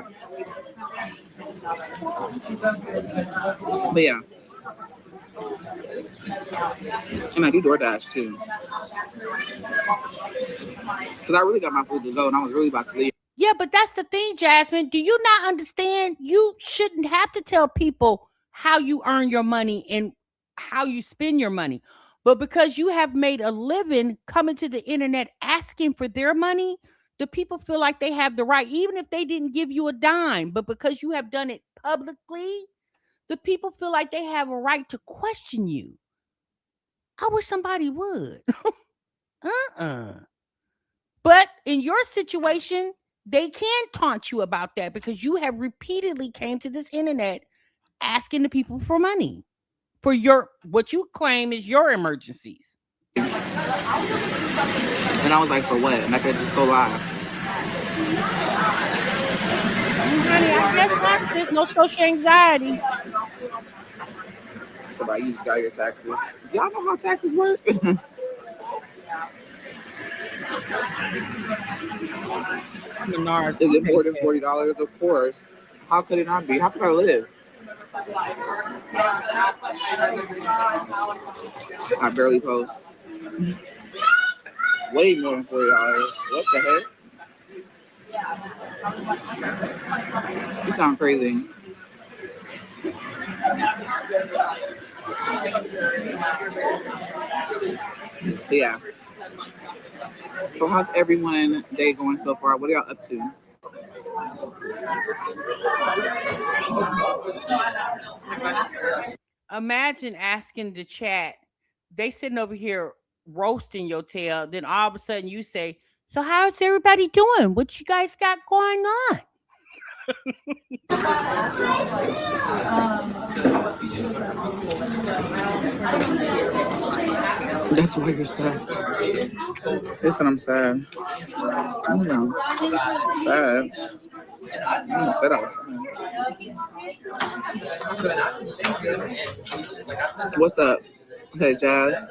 But yeah. And I do DoorDash too. Because I really got my food to go and I was really about to leave. Yeah, but that's the thing, Jasmine. Do you not understand? You shouldn't have to tell people how you earn your money and how you spend your money. But because you have made a living coming to the internet asking for their money, the people feel like they have the right, even if they didn't give you a dime. But because you have done it publicly, the people feel like they have a right to question you. I wish somebody would. But in your situation, they can taunt you about that because you have repeatedly came to this internet asking the people for money for your what you claim is your emergencies. And I was like, for what? And I could just go live. Honey, I guess not. There's no social anxiety. Somebody, you just got your taxes. Y'all know how taxes work? Is it more than $40? Of course. How could it not be? How could I live? I barely post. Way more than $40. What the heck? You sound crazy. But yeah. So how's everyone day going so far? What are y'all up to? Imagine asking the chat, they sitting over here roasting your tail, then all of a sudden you say, so how's everybody doing? What you guys got going on? That's why you're sad. Listen, I'm sad. I don't know. I'm sad. I said I was sad. What's up? Hey, Jazz.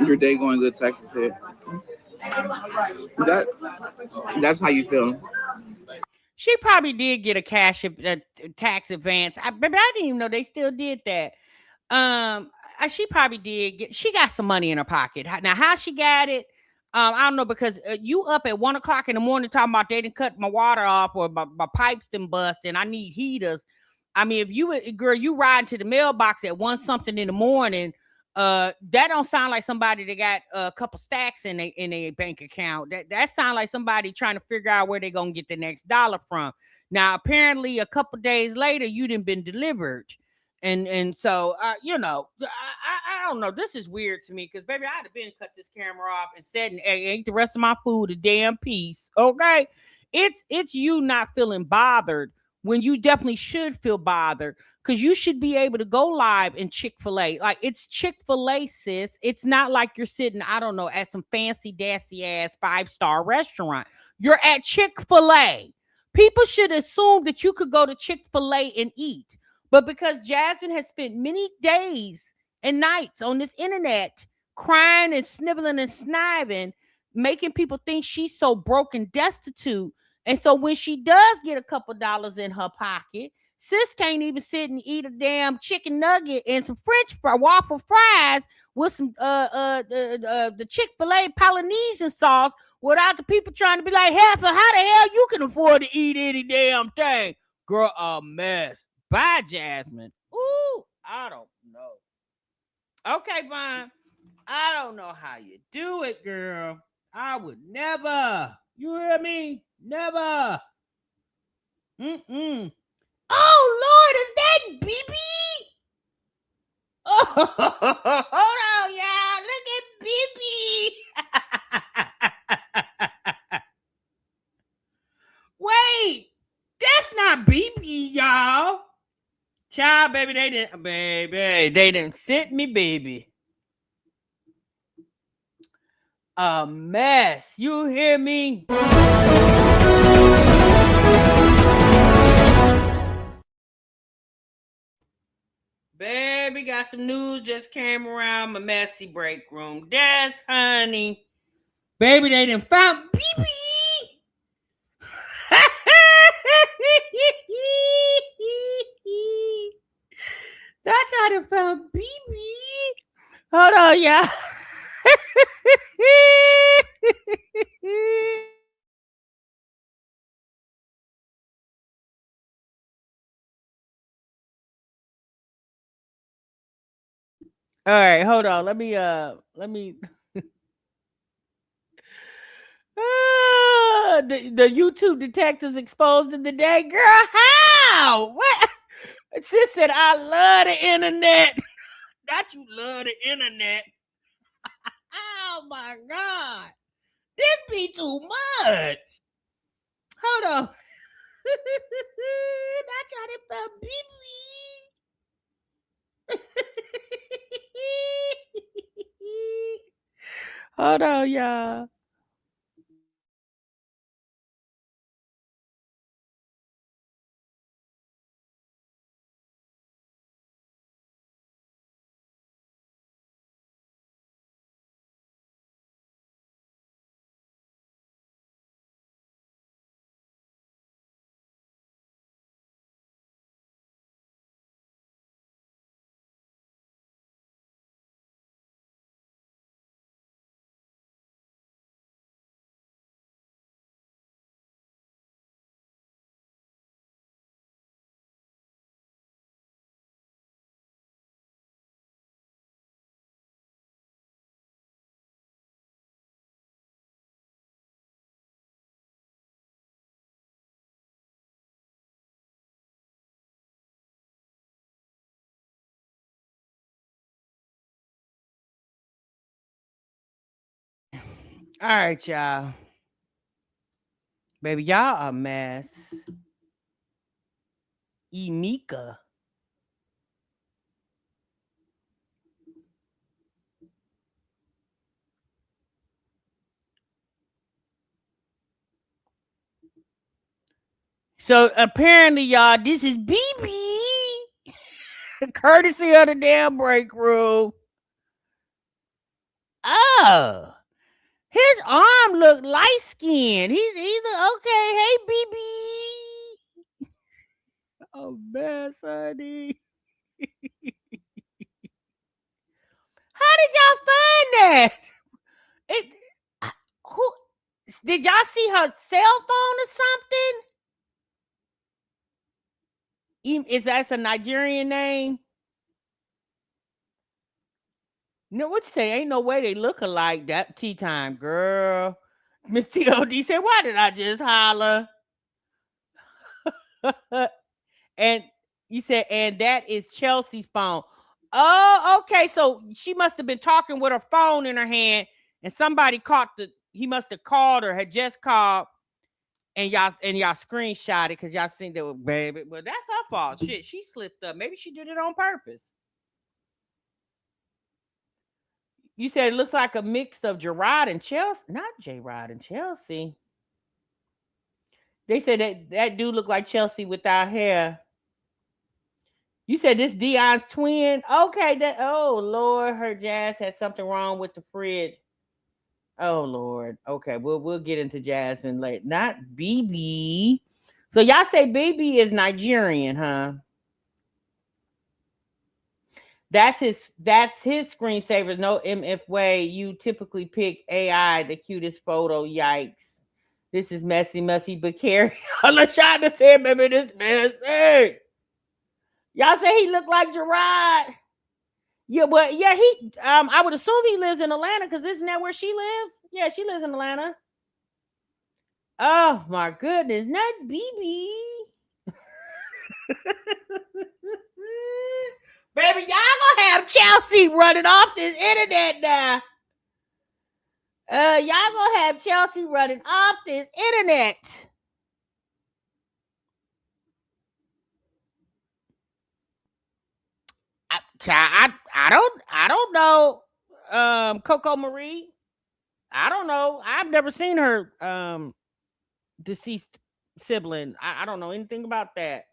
Your day going good, Texas hit. That's how you feel. She probably did get a tax advance. Baby, I didn't even know they still did that. She probably did. She got some money in her pocket. Now, how she got it, I don't know, because you up at 1:00 in the morning talking about they didn't cut my water off or my pipes didn't bust and I need heaters. I mean, if you ride to the mailbox at 1 something in the morning, that don't sound like somebody that got a couple stacks in a bank account. That sounds like somebody trying to figure out where they're gonna get the next dollar from. Now, apparently, a couple days later, you didn't been delivered. And so I don't know. This is weird to me because baby, I'd have been cut this camera off and said and ate the rest of my food a damn piece. Okay, it's you not feeling bothered when you definitely should feel bothered because you should be able to go live in Chick-fil-A. Like it's Chick-fil-A, sis. It's not like you're sitting, I don't know, at some fancy dassy ass 5-star restaurant. You're at Chick-fil-A. People should assume that you could go to Chick-fil-A and eat. But because Jasmine has spent many days and nights on this internet crying and sniveling and sniving, making people think she's so broke and destitute. And so when she does get a couple dollars in her pocket, sis can't even sit and eat a damn chicken nugget and some waffle fries with some the Chick-fil-A Polynesian sauce without the people trying to be like, how the hell you can afford to eat any damn thing? Girl, a mess. Bye, Jasmine. Ooh, I don't know. Okay, fine. I don't know how you do it, girl. I would never. You hear me? Never. Oh, Lord, is that BB? Oh, hold on, y'all. Look at BB. Wait, that's not BB, y'all. Child, baby, they didn't sent me, baby. A mess. You hear me? Baby, got some news just came around my messy break room. That's honey. Baby, they done found BB. That's how to found BB. Hold on, y'all. All right, hold on. Let me the YouTube detectives exposed in the day. Girl, how? What? Sis said, I love the internet. Not you love the internet. Oh my God. This be too much. Hold on. Not trying to felt BB. Hold on, y'all. All right, y'all. Baby, y'all a mess. Emika. So apparently, y'all, this is BB. Courtesy of the damn break room. Oh. His arm looked light skinned. He's okay. Hey, BB. Oh, man, Sonny. How did y'all find that? It, who did y'all see her cell phone or something? Is that a Nigerian name? No, what you say? Ain't no way they look alike. That tea time, girl. Miss TOD said, why did I just holler? And you said, and that is Chelsea's phone. Oh, okay. So she must have been talking with her phone in her hand, and somebody he must have called her, had just called, and y'all screenshot it because y'all seen that with baby. Well, that's her fault. Shit, she slipped up. Maybe she did it on purpose. You said it looks like a mix of Gerard and Chelsea. Not J Rod and Chelsea. They said that dude looked like Chelsea without hair. You said this Dion's twin. Okay, oh Lord, her Jazz has something wrong with the fridge. Oh Lord. Okay, we'll get into Jasmine later. Not BB. So y'all say BB is Nigerian, huh? That's his screensaver. No MF way. You typically pick AI, the cutest photo. Yikes. This is messy, but Carrie. LaShonda said, maybe this messy. Y'all say he looked like Gerard. Yeah, but yeah, he I would assume he lives in Atlanta because isn't that where she lives? Yeah, she lives in Atlanta. Oh my goodness, not BB. Baby, y'all gonna have Chelsea running off this internet now. Y'all gonna have Chelsea running off this internet. I don't know. Coco Marie. I don't know. I've never seen her deceased sibling. I don't know anything about that.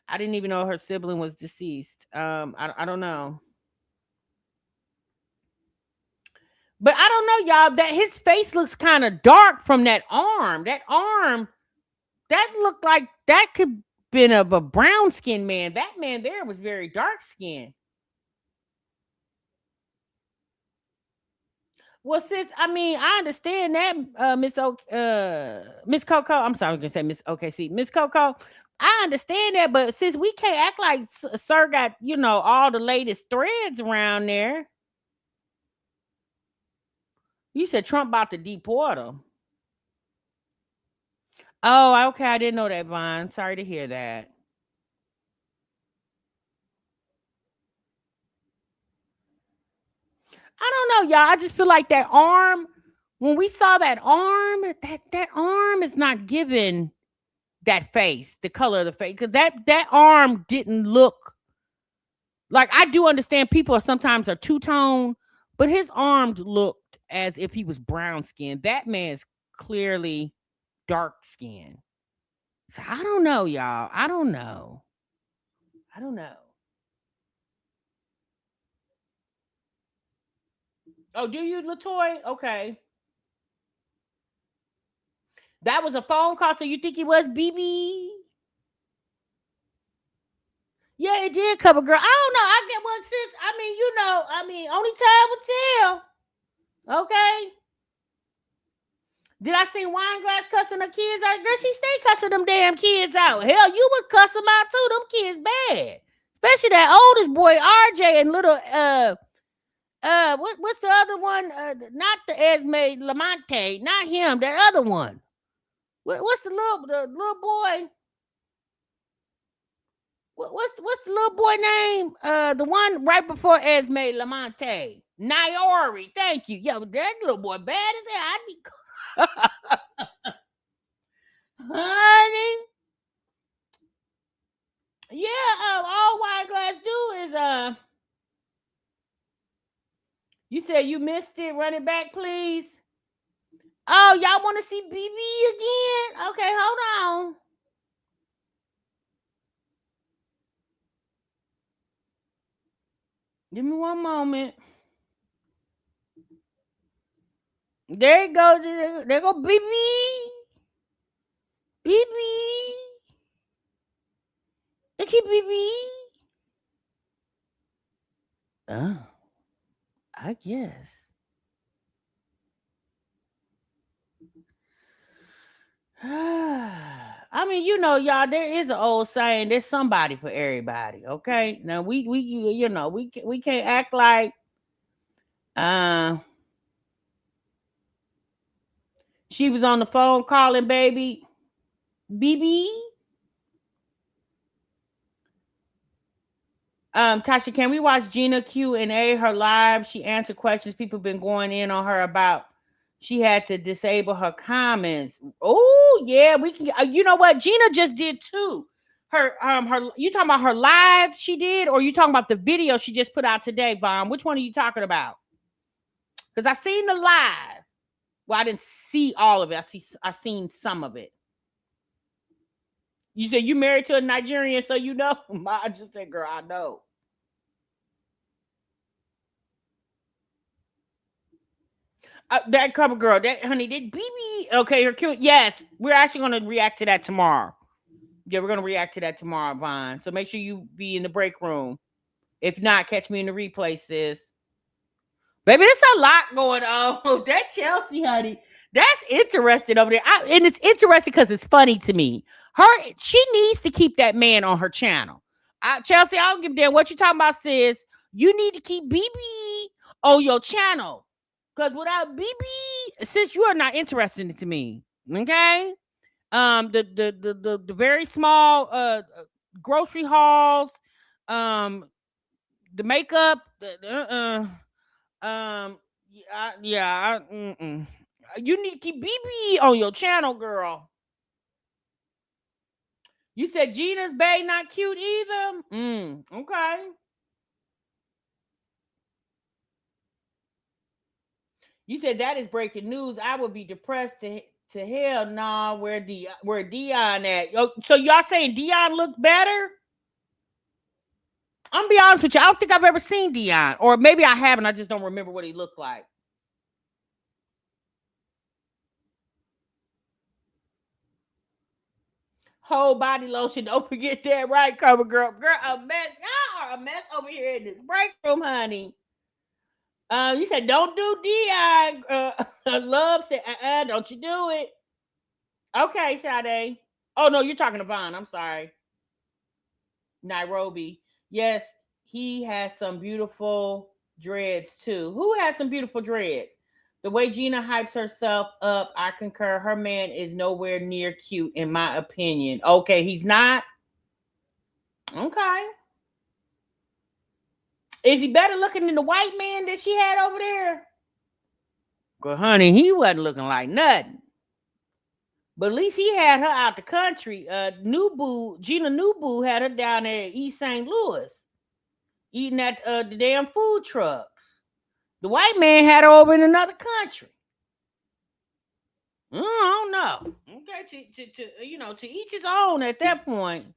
I didn't even know her sibling was deceased. I don't know. But I don't know, y'all. That his face looks kind of dark from that arm. That arm, that looked like that could been a brown skinned man. That man there was very dark skinned. Well, sis, I mean, I understand that, Miss Coco. I'm sorry, I was gonna say Miss OKC, Miss Coco. I understand that, but since we can't act like Sir got all the latest threads around there. You said Trump about to deport him. Oh, okay. I didn't know that, Vaughn. Sorry to hear that. I don't know, y'all. I just feel like that arm. When we saw that arm, that arm is not given that face, the color of the face, because that arm didn't look like. I do understand people sometimes are two tone, but his arms looked as if he was brown skinned. That man's clearly dark skinned. So I don't know, y'all. I don't know. Oh, do you, Latoy? Okay. That was a phone call, so you think he was BB? Yeah, it did cover, girl. I don't know. I get what, sis. I mean, only time will tell. Okay. Did I see wine glass cussing her kids out? Girl, she stay cussing them damn kids out. Hell, you would cuss them out too. Them kids bad. Especially that oldest boy, RJ, and little what's the other one? Not the Esme Lamonte, not him, that other one. What's the little boy? What's the little boy name? The one right before Esme Lamonte. Naori. Thank you. Yo, that little boy bad as hell. I'd be honey. Yeah, all Wine Glass do is you said you missed it. Run it back, please. Oh, y'all want to see BB again? Okay, hold on. Give me one moment. There you go. There go BB. BB. Look at BB. Oh, I guess. I mean, y'all, there is an old saying, there's somebody for everybody, okay? Now we can't act like she was on the phone calling baby BB. Tasha, can we watch Gina Q&A, her live? She answered questions people been going in on her about. She had to disable her comments. Oh, yeah, we can. You know what? Gina just did too. Her you talking about her live she did, or you talking about the video she just put out today, Vaughn? Which one are you talking about? Because I seen the live. Well, I didn't see all of it. I seen some of it. You said you married to a Nigerian, so you know. I just said, girl, I know. That cover girl, that honey, that BB. Okay, her cute. Yes, we're actually going to react to that tomorrow. Yeah, we're going to react to that tomorrow, Vaughn. So make sure you be in the break room. If not, catch me in the replay, sis. Baby, there's a lot going on. That Chelsie, honey, that's interesting over there. And it's interesting because it's funny to me. She needs to keep that man on her channel. Chelsie, I don't give a damn what you talking about, sis. You need to keep BB on your channel. Because without BB, sis, you are not interested to me. Okay? The very small grocery hauls, the makeup, you need to keep BB on your channel, girl. You said Gina's bae not cute either. Okay. You said that is breaking news. I would be depressed to hell. Nah, where Dion at? So y'all saying Dion looked better? I'm gonna be honest with you. I don't think I've ever seen Dion, or maybe I haven't. I just don't remember what he looked like. Whole body lotion. Don't forget that, right, Cover Girl? Girl, a mess. Y'all are a mess over here in this break room, honey. You said don't do DI. Love said, don't you do it. Okay, Sade. Oh no, you're talking to Vaughn. I'm sorry. Nairobi. Yes, he has some beautiful dreads too. Who has some beautiful dreads? The way Gina hypes herself up, I concur. Her man is nowhere near cute, in my opinion. Okay, he's not. Okay. Is he better looking than the white man that she had over there? Well, honey, he wasn't looking like nothing. But at least he had her out the country. Nubu, Gina Nubu had her down there at East St. Louis eating at the damn food trucks. The white man had her over in another country. I don't know. Okay, to each his own at that point.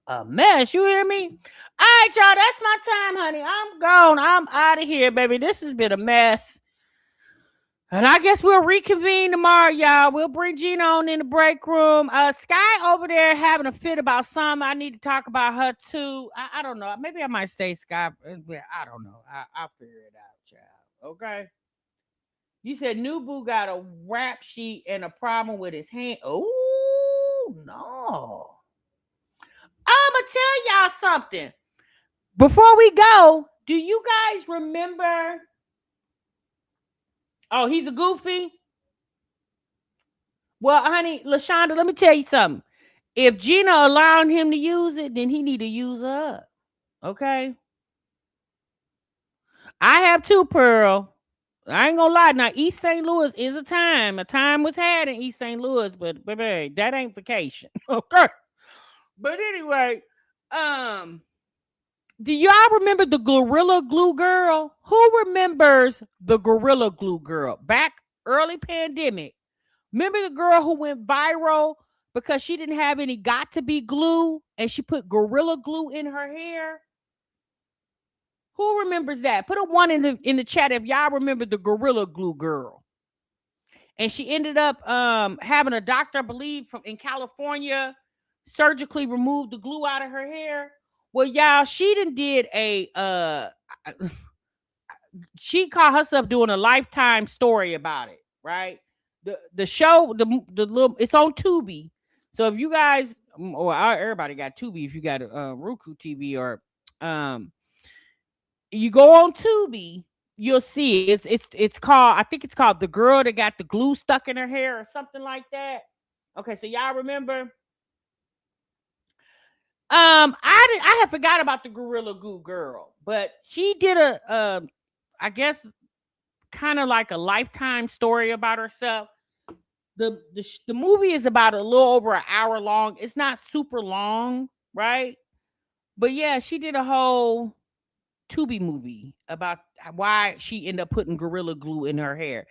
A mess, you hear me? All right, y'all, that's my time, honey. I'm gone. I'm out of here, baby. This has been a mess. And I guess we'll reconvene tomorrow, y'all. We'll bring Gina on in the break room. Sky over there having a fit about something. I need to talk about her too. I don't know. Maybe I might say Sky. I don't know. I'll figure it out, child. Okay. You said Nubu got a rap sheet and a problem with his hand. Oh no. I'ma tell y'all something. Before we go, do you guys remember? Oh, he's a goofy. Well, honey, LaShonda, let me tell you something. If Gina allowing him to use it, then he need to use her up. Okay. I have two, Pearl. I ain't gonna lie. Now, East St. Louis is a time. A time was had in East St. Louis, but baby, that ain't vacation. Okay. But anyway, do y'all remember the Gorilla Glue Girl? Who remembers the Gorilla Glue Girl? Back early pandemic. Remember the girl who went viral because she didn't have any got to be glue and she put Gorilla Glue in her hair? Who remembers that? Put a one in the chat if y'all remember the Gorilla Glue Girl. And she ended up having a doctor, I believe, from in California surgically remove the glue out of her hair. Well, y'all, she did she called herself doing a Lifetime story about it, right? The show, the little, it's on Tubi. So if you guys, or everybody got Tubi, if you got a Roku TV or you go on Tubi, you'll see it's called, I think it's called The Girl That Got the Glue Stuck in Her Hair or something like that. Okay, so y'all remember? I had forgot about the Gorilla Glue Girl, but she did I guess kind of like a Lifetime story about herself. The movie is about a little over an hour long. It's not super long, right? But yeah, she did a whole Tubi movie about why she ended up putting Gorilla Glue in her hair.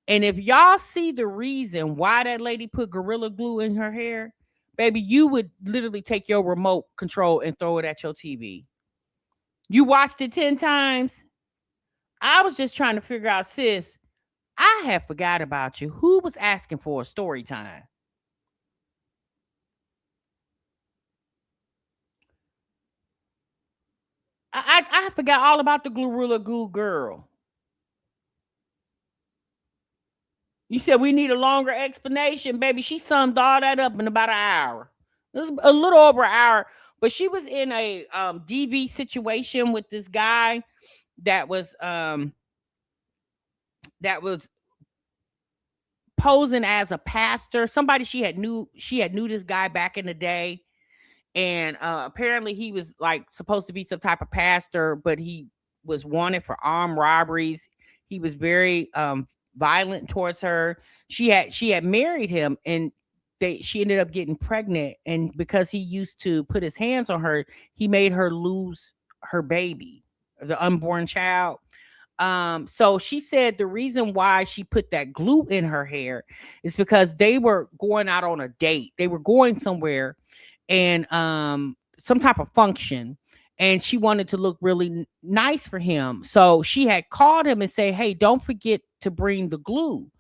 And if y'all see the reason why that lady put Gorilla Glue in her hair, baby, you would literally take your remote control and throw it at your TV. You watched it 10 times. I was just trying to figure out, sis, I have forgot about you. Who was asking for a story time? I forgot all about the Gorilla Glue Girl. You said we need a longer explanation, baby. She summed all that up in about an hour. It was a little over an hour, but she was in a DV situation with this guy that was posing as a pastor. Somebody she had knew this guy back in the day, and apparently he was like supposed to be some type of pastor, but he was wanted for armed robberies. He was very violent towards her. She had married him, and she ended up getting pregnant, and because he used to put his hands on her, he made her lose her baby, the unborn child. So she said the reason why she put that glue in her hair is because they were going out on a date. They were going somewhere and some type of function, and she wanted to look really nice for him. So she had called him and say, "Hey, don't forget to bring the glue."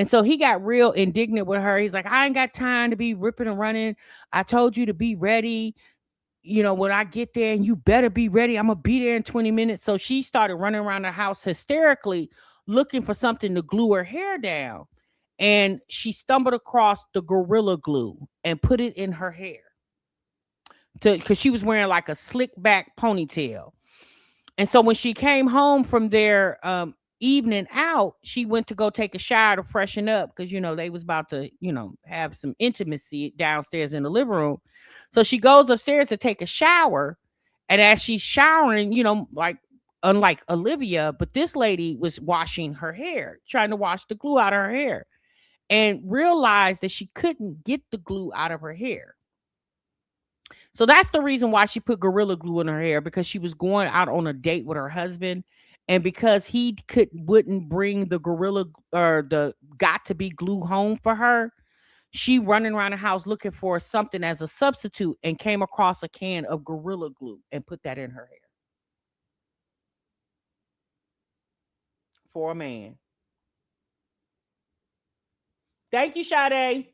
And so he got real indignant with her. He's like, I ain't got time to be ripping and running. I told you to be ready. When I get there, and you better be ready. I'm going to be there in 20 minutes. So she started running around the house hysterically looking for something to glue her hair down. And she stumbled across the Gorilla Glue and put it in her hair because she was wearing like a slick back ponytail. And so when she came home from their evening out, she went to go take a shower to freshen up because, they was about to, have some intimacy downstairs in the living room. So she goes upstairs to take a shower. And as she's showering, like unlike Olivia, but this lady was washing her hair, trying to wash the glue out of her hair, and realized that she couldn't get the glue out of her hair. So that's the reason why she put Gorilla Glue in her hair, because she was going out on a date with her husband. And because he wouldn't bring the Gorilla or the got to be glue home for her, she running around the house looking for something as a substitute and came across a can of Gorilla Glue and put that in her hair. For a man. Thank you, Sade.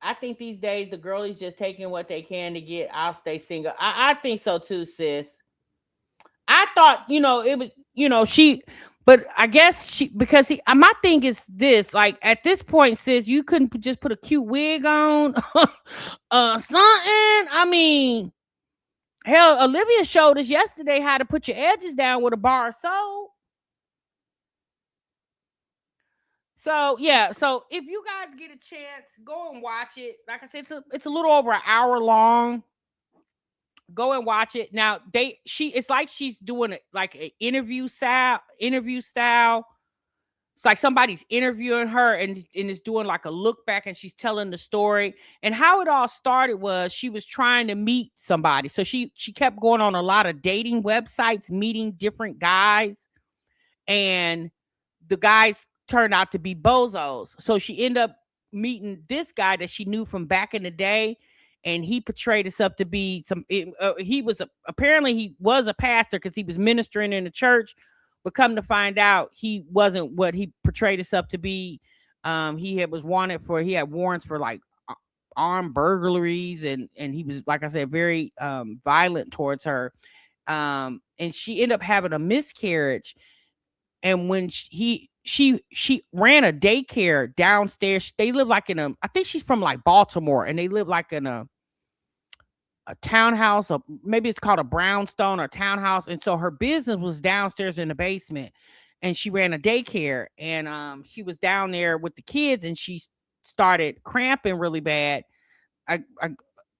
I think these days the girlies just taking what they can to get. I'll stay single. I think so too, sis. I thought, it was, she, but I guess because my thing is this, like at this point, sis, you couldn't just put a cute wig on, something. I mean, hell, Olivia showed us yesterday how to put your edges down with a bar of soap. So yeah, so if you guys get a chance, go and watch it. Like I said, it's a little over an hour long. Go and watch it. Now it's like she's doing it like an interview style. It's like somebody's interviewing her and is doing like a look back, and she's telling the story. And how it all started was she was trying to meet somebody. So she kept going on a lot of dating websites, meeting different guys, and the guys turned out to be bozos. So she ended up meeting this guy that she knew from back in the day, and he portrayed himself to be apparently he was a pastor because he was ministering in the church, but come to find out he wasn't what he portrayed himself to be. He had warrants for like armed burglaries, and he was, like I said, very violent towards her. And she ended up having a miscarriage. And when she ran a daycare downstairs, they live like I think she's from like Baltimore, and they live like in a townhouse, or maybe it's called a brownstone or townhouse. And so her business was downstairs in the basement, and she ran a daycare, and she was down there with the kids, and she started cramping really bad.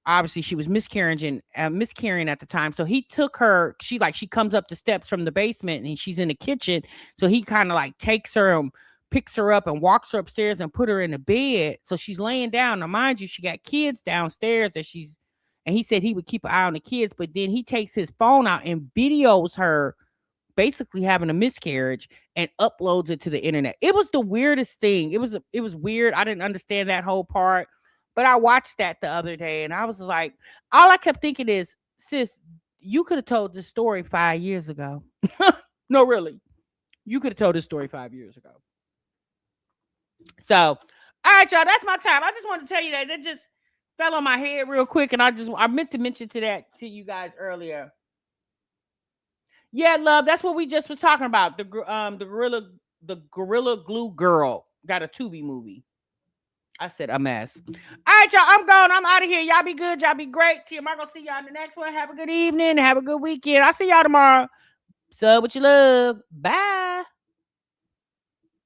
Obviously she was miscarrying at the time. So he took her, she comes up the steps from the basement, and she's in the kitchen. So he kind of like takes her and picks her up and walks her upstairs and put her in the bed. So she's laying down. Now, mind you, she got kids downstairs and he said he would keep an eye on the kids, but then he takes his phone out and videos her basically having a miscarriage and uploads it to the internet. It was the weirdest thing. It was weird. I didn't understand that whole part. But I watched that the other day, and I was like, all I kept thinking is, sis, you could have told this story 5 years ago. No, really. You could have told this story 5 years ago. So, all right, y'all, that's my time. I just wanted to tell you that just fell on my head real quick, and I meant to mention to you guys earlier. Yeah, love, that's what we just was talking about. The Gorilla Glue Girl got a Tubi movie. I said a mess. All right, y'all. I'm gone. I'm out of here. Y'all be good. Y'all be great. Tim, I'm gonna see y'all in the next one. Have a good evening. Have a good weekend. I'll see y'all tomorrow. So what you love. Bye.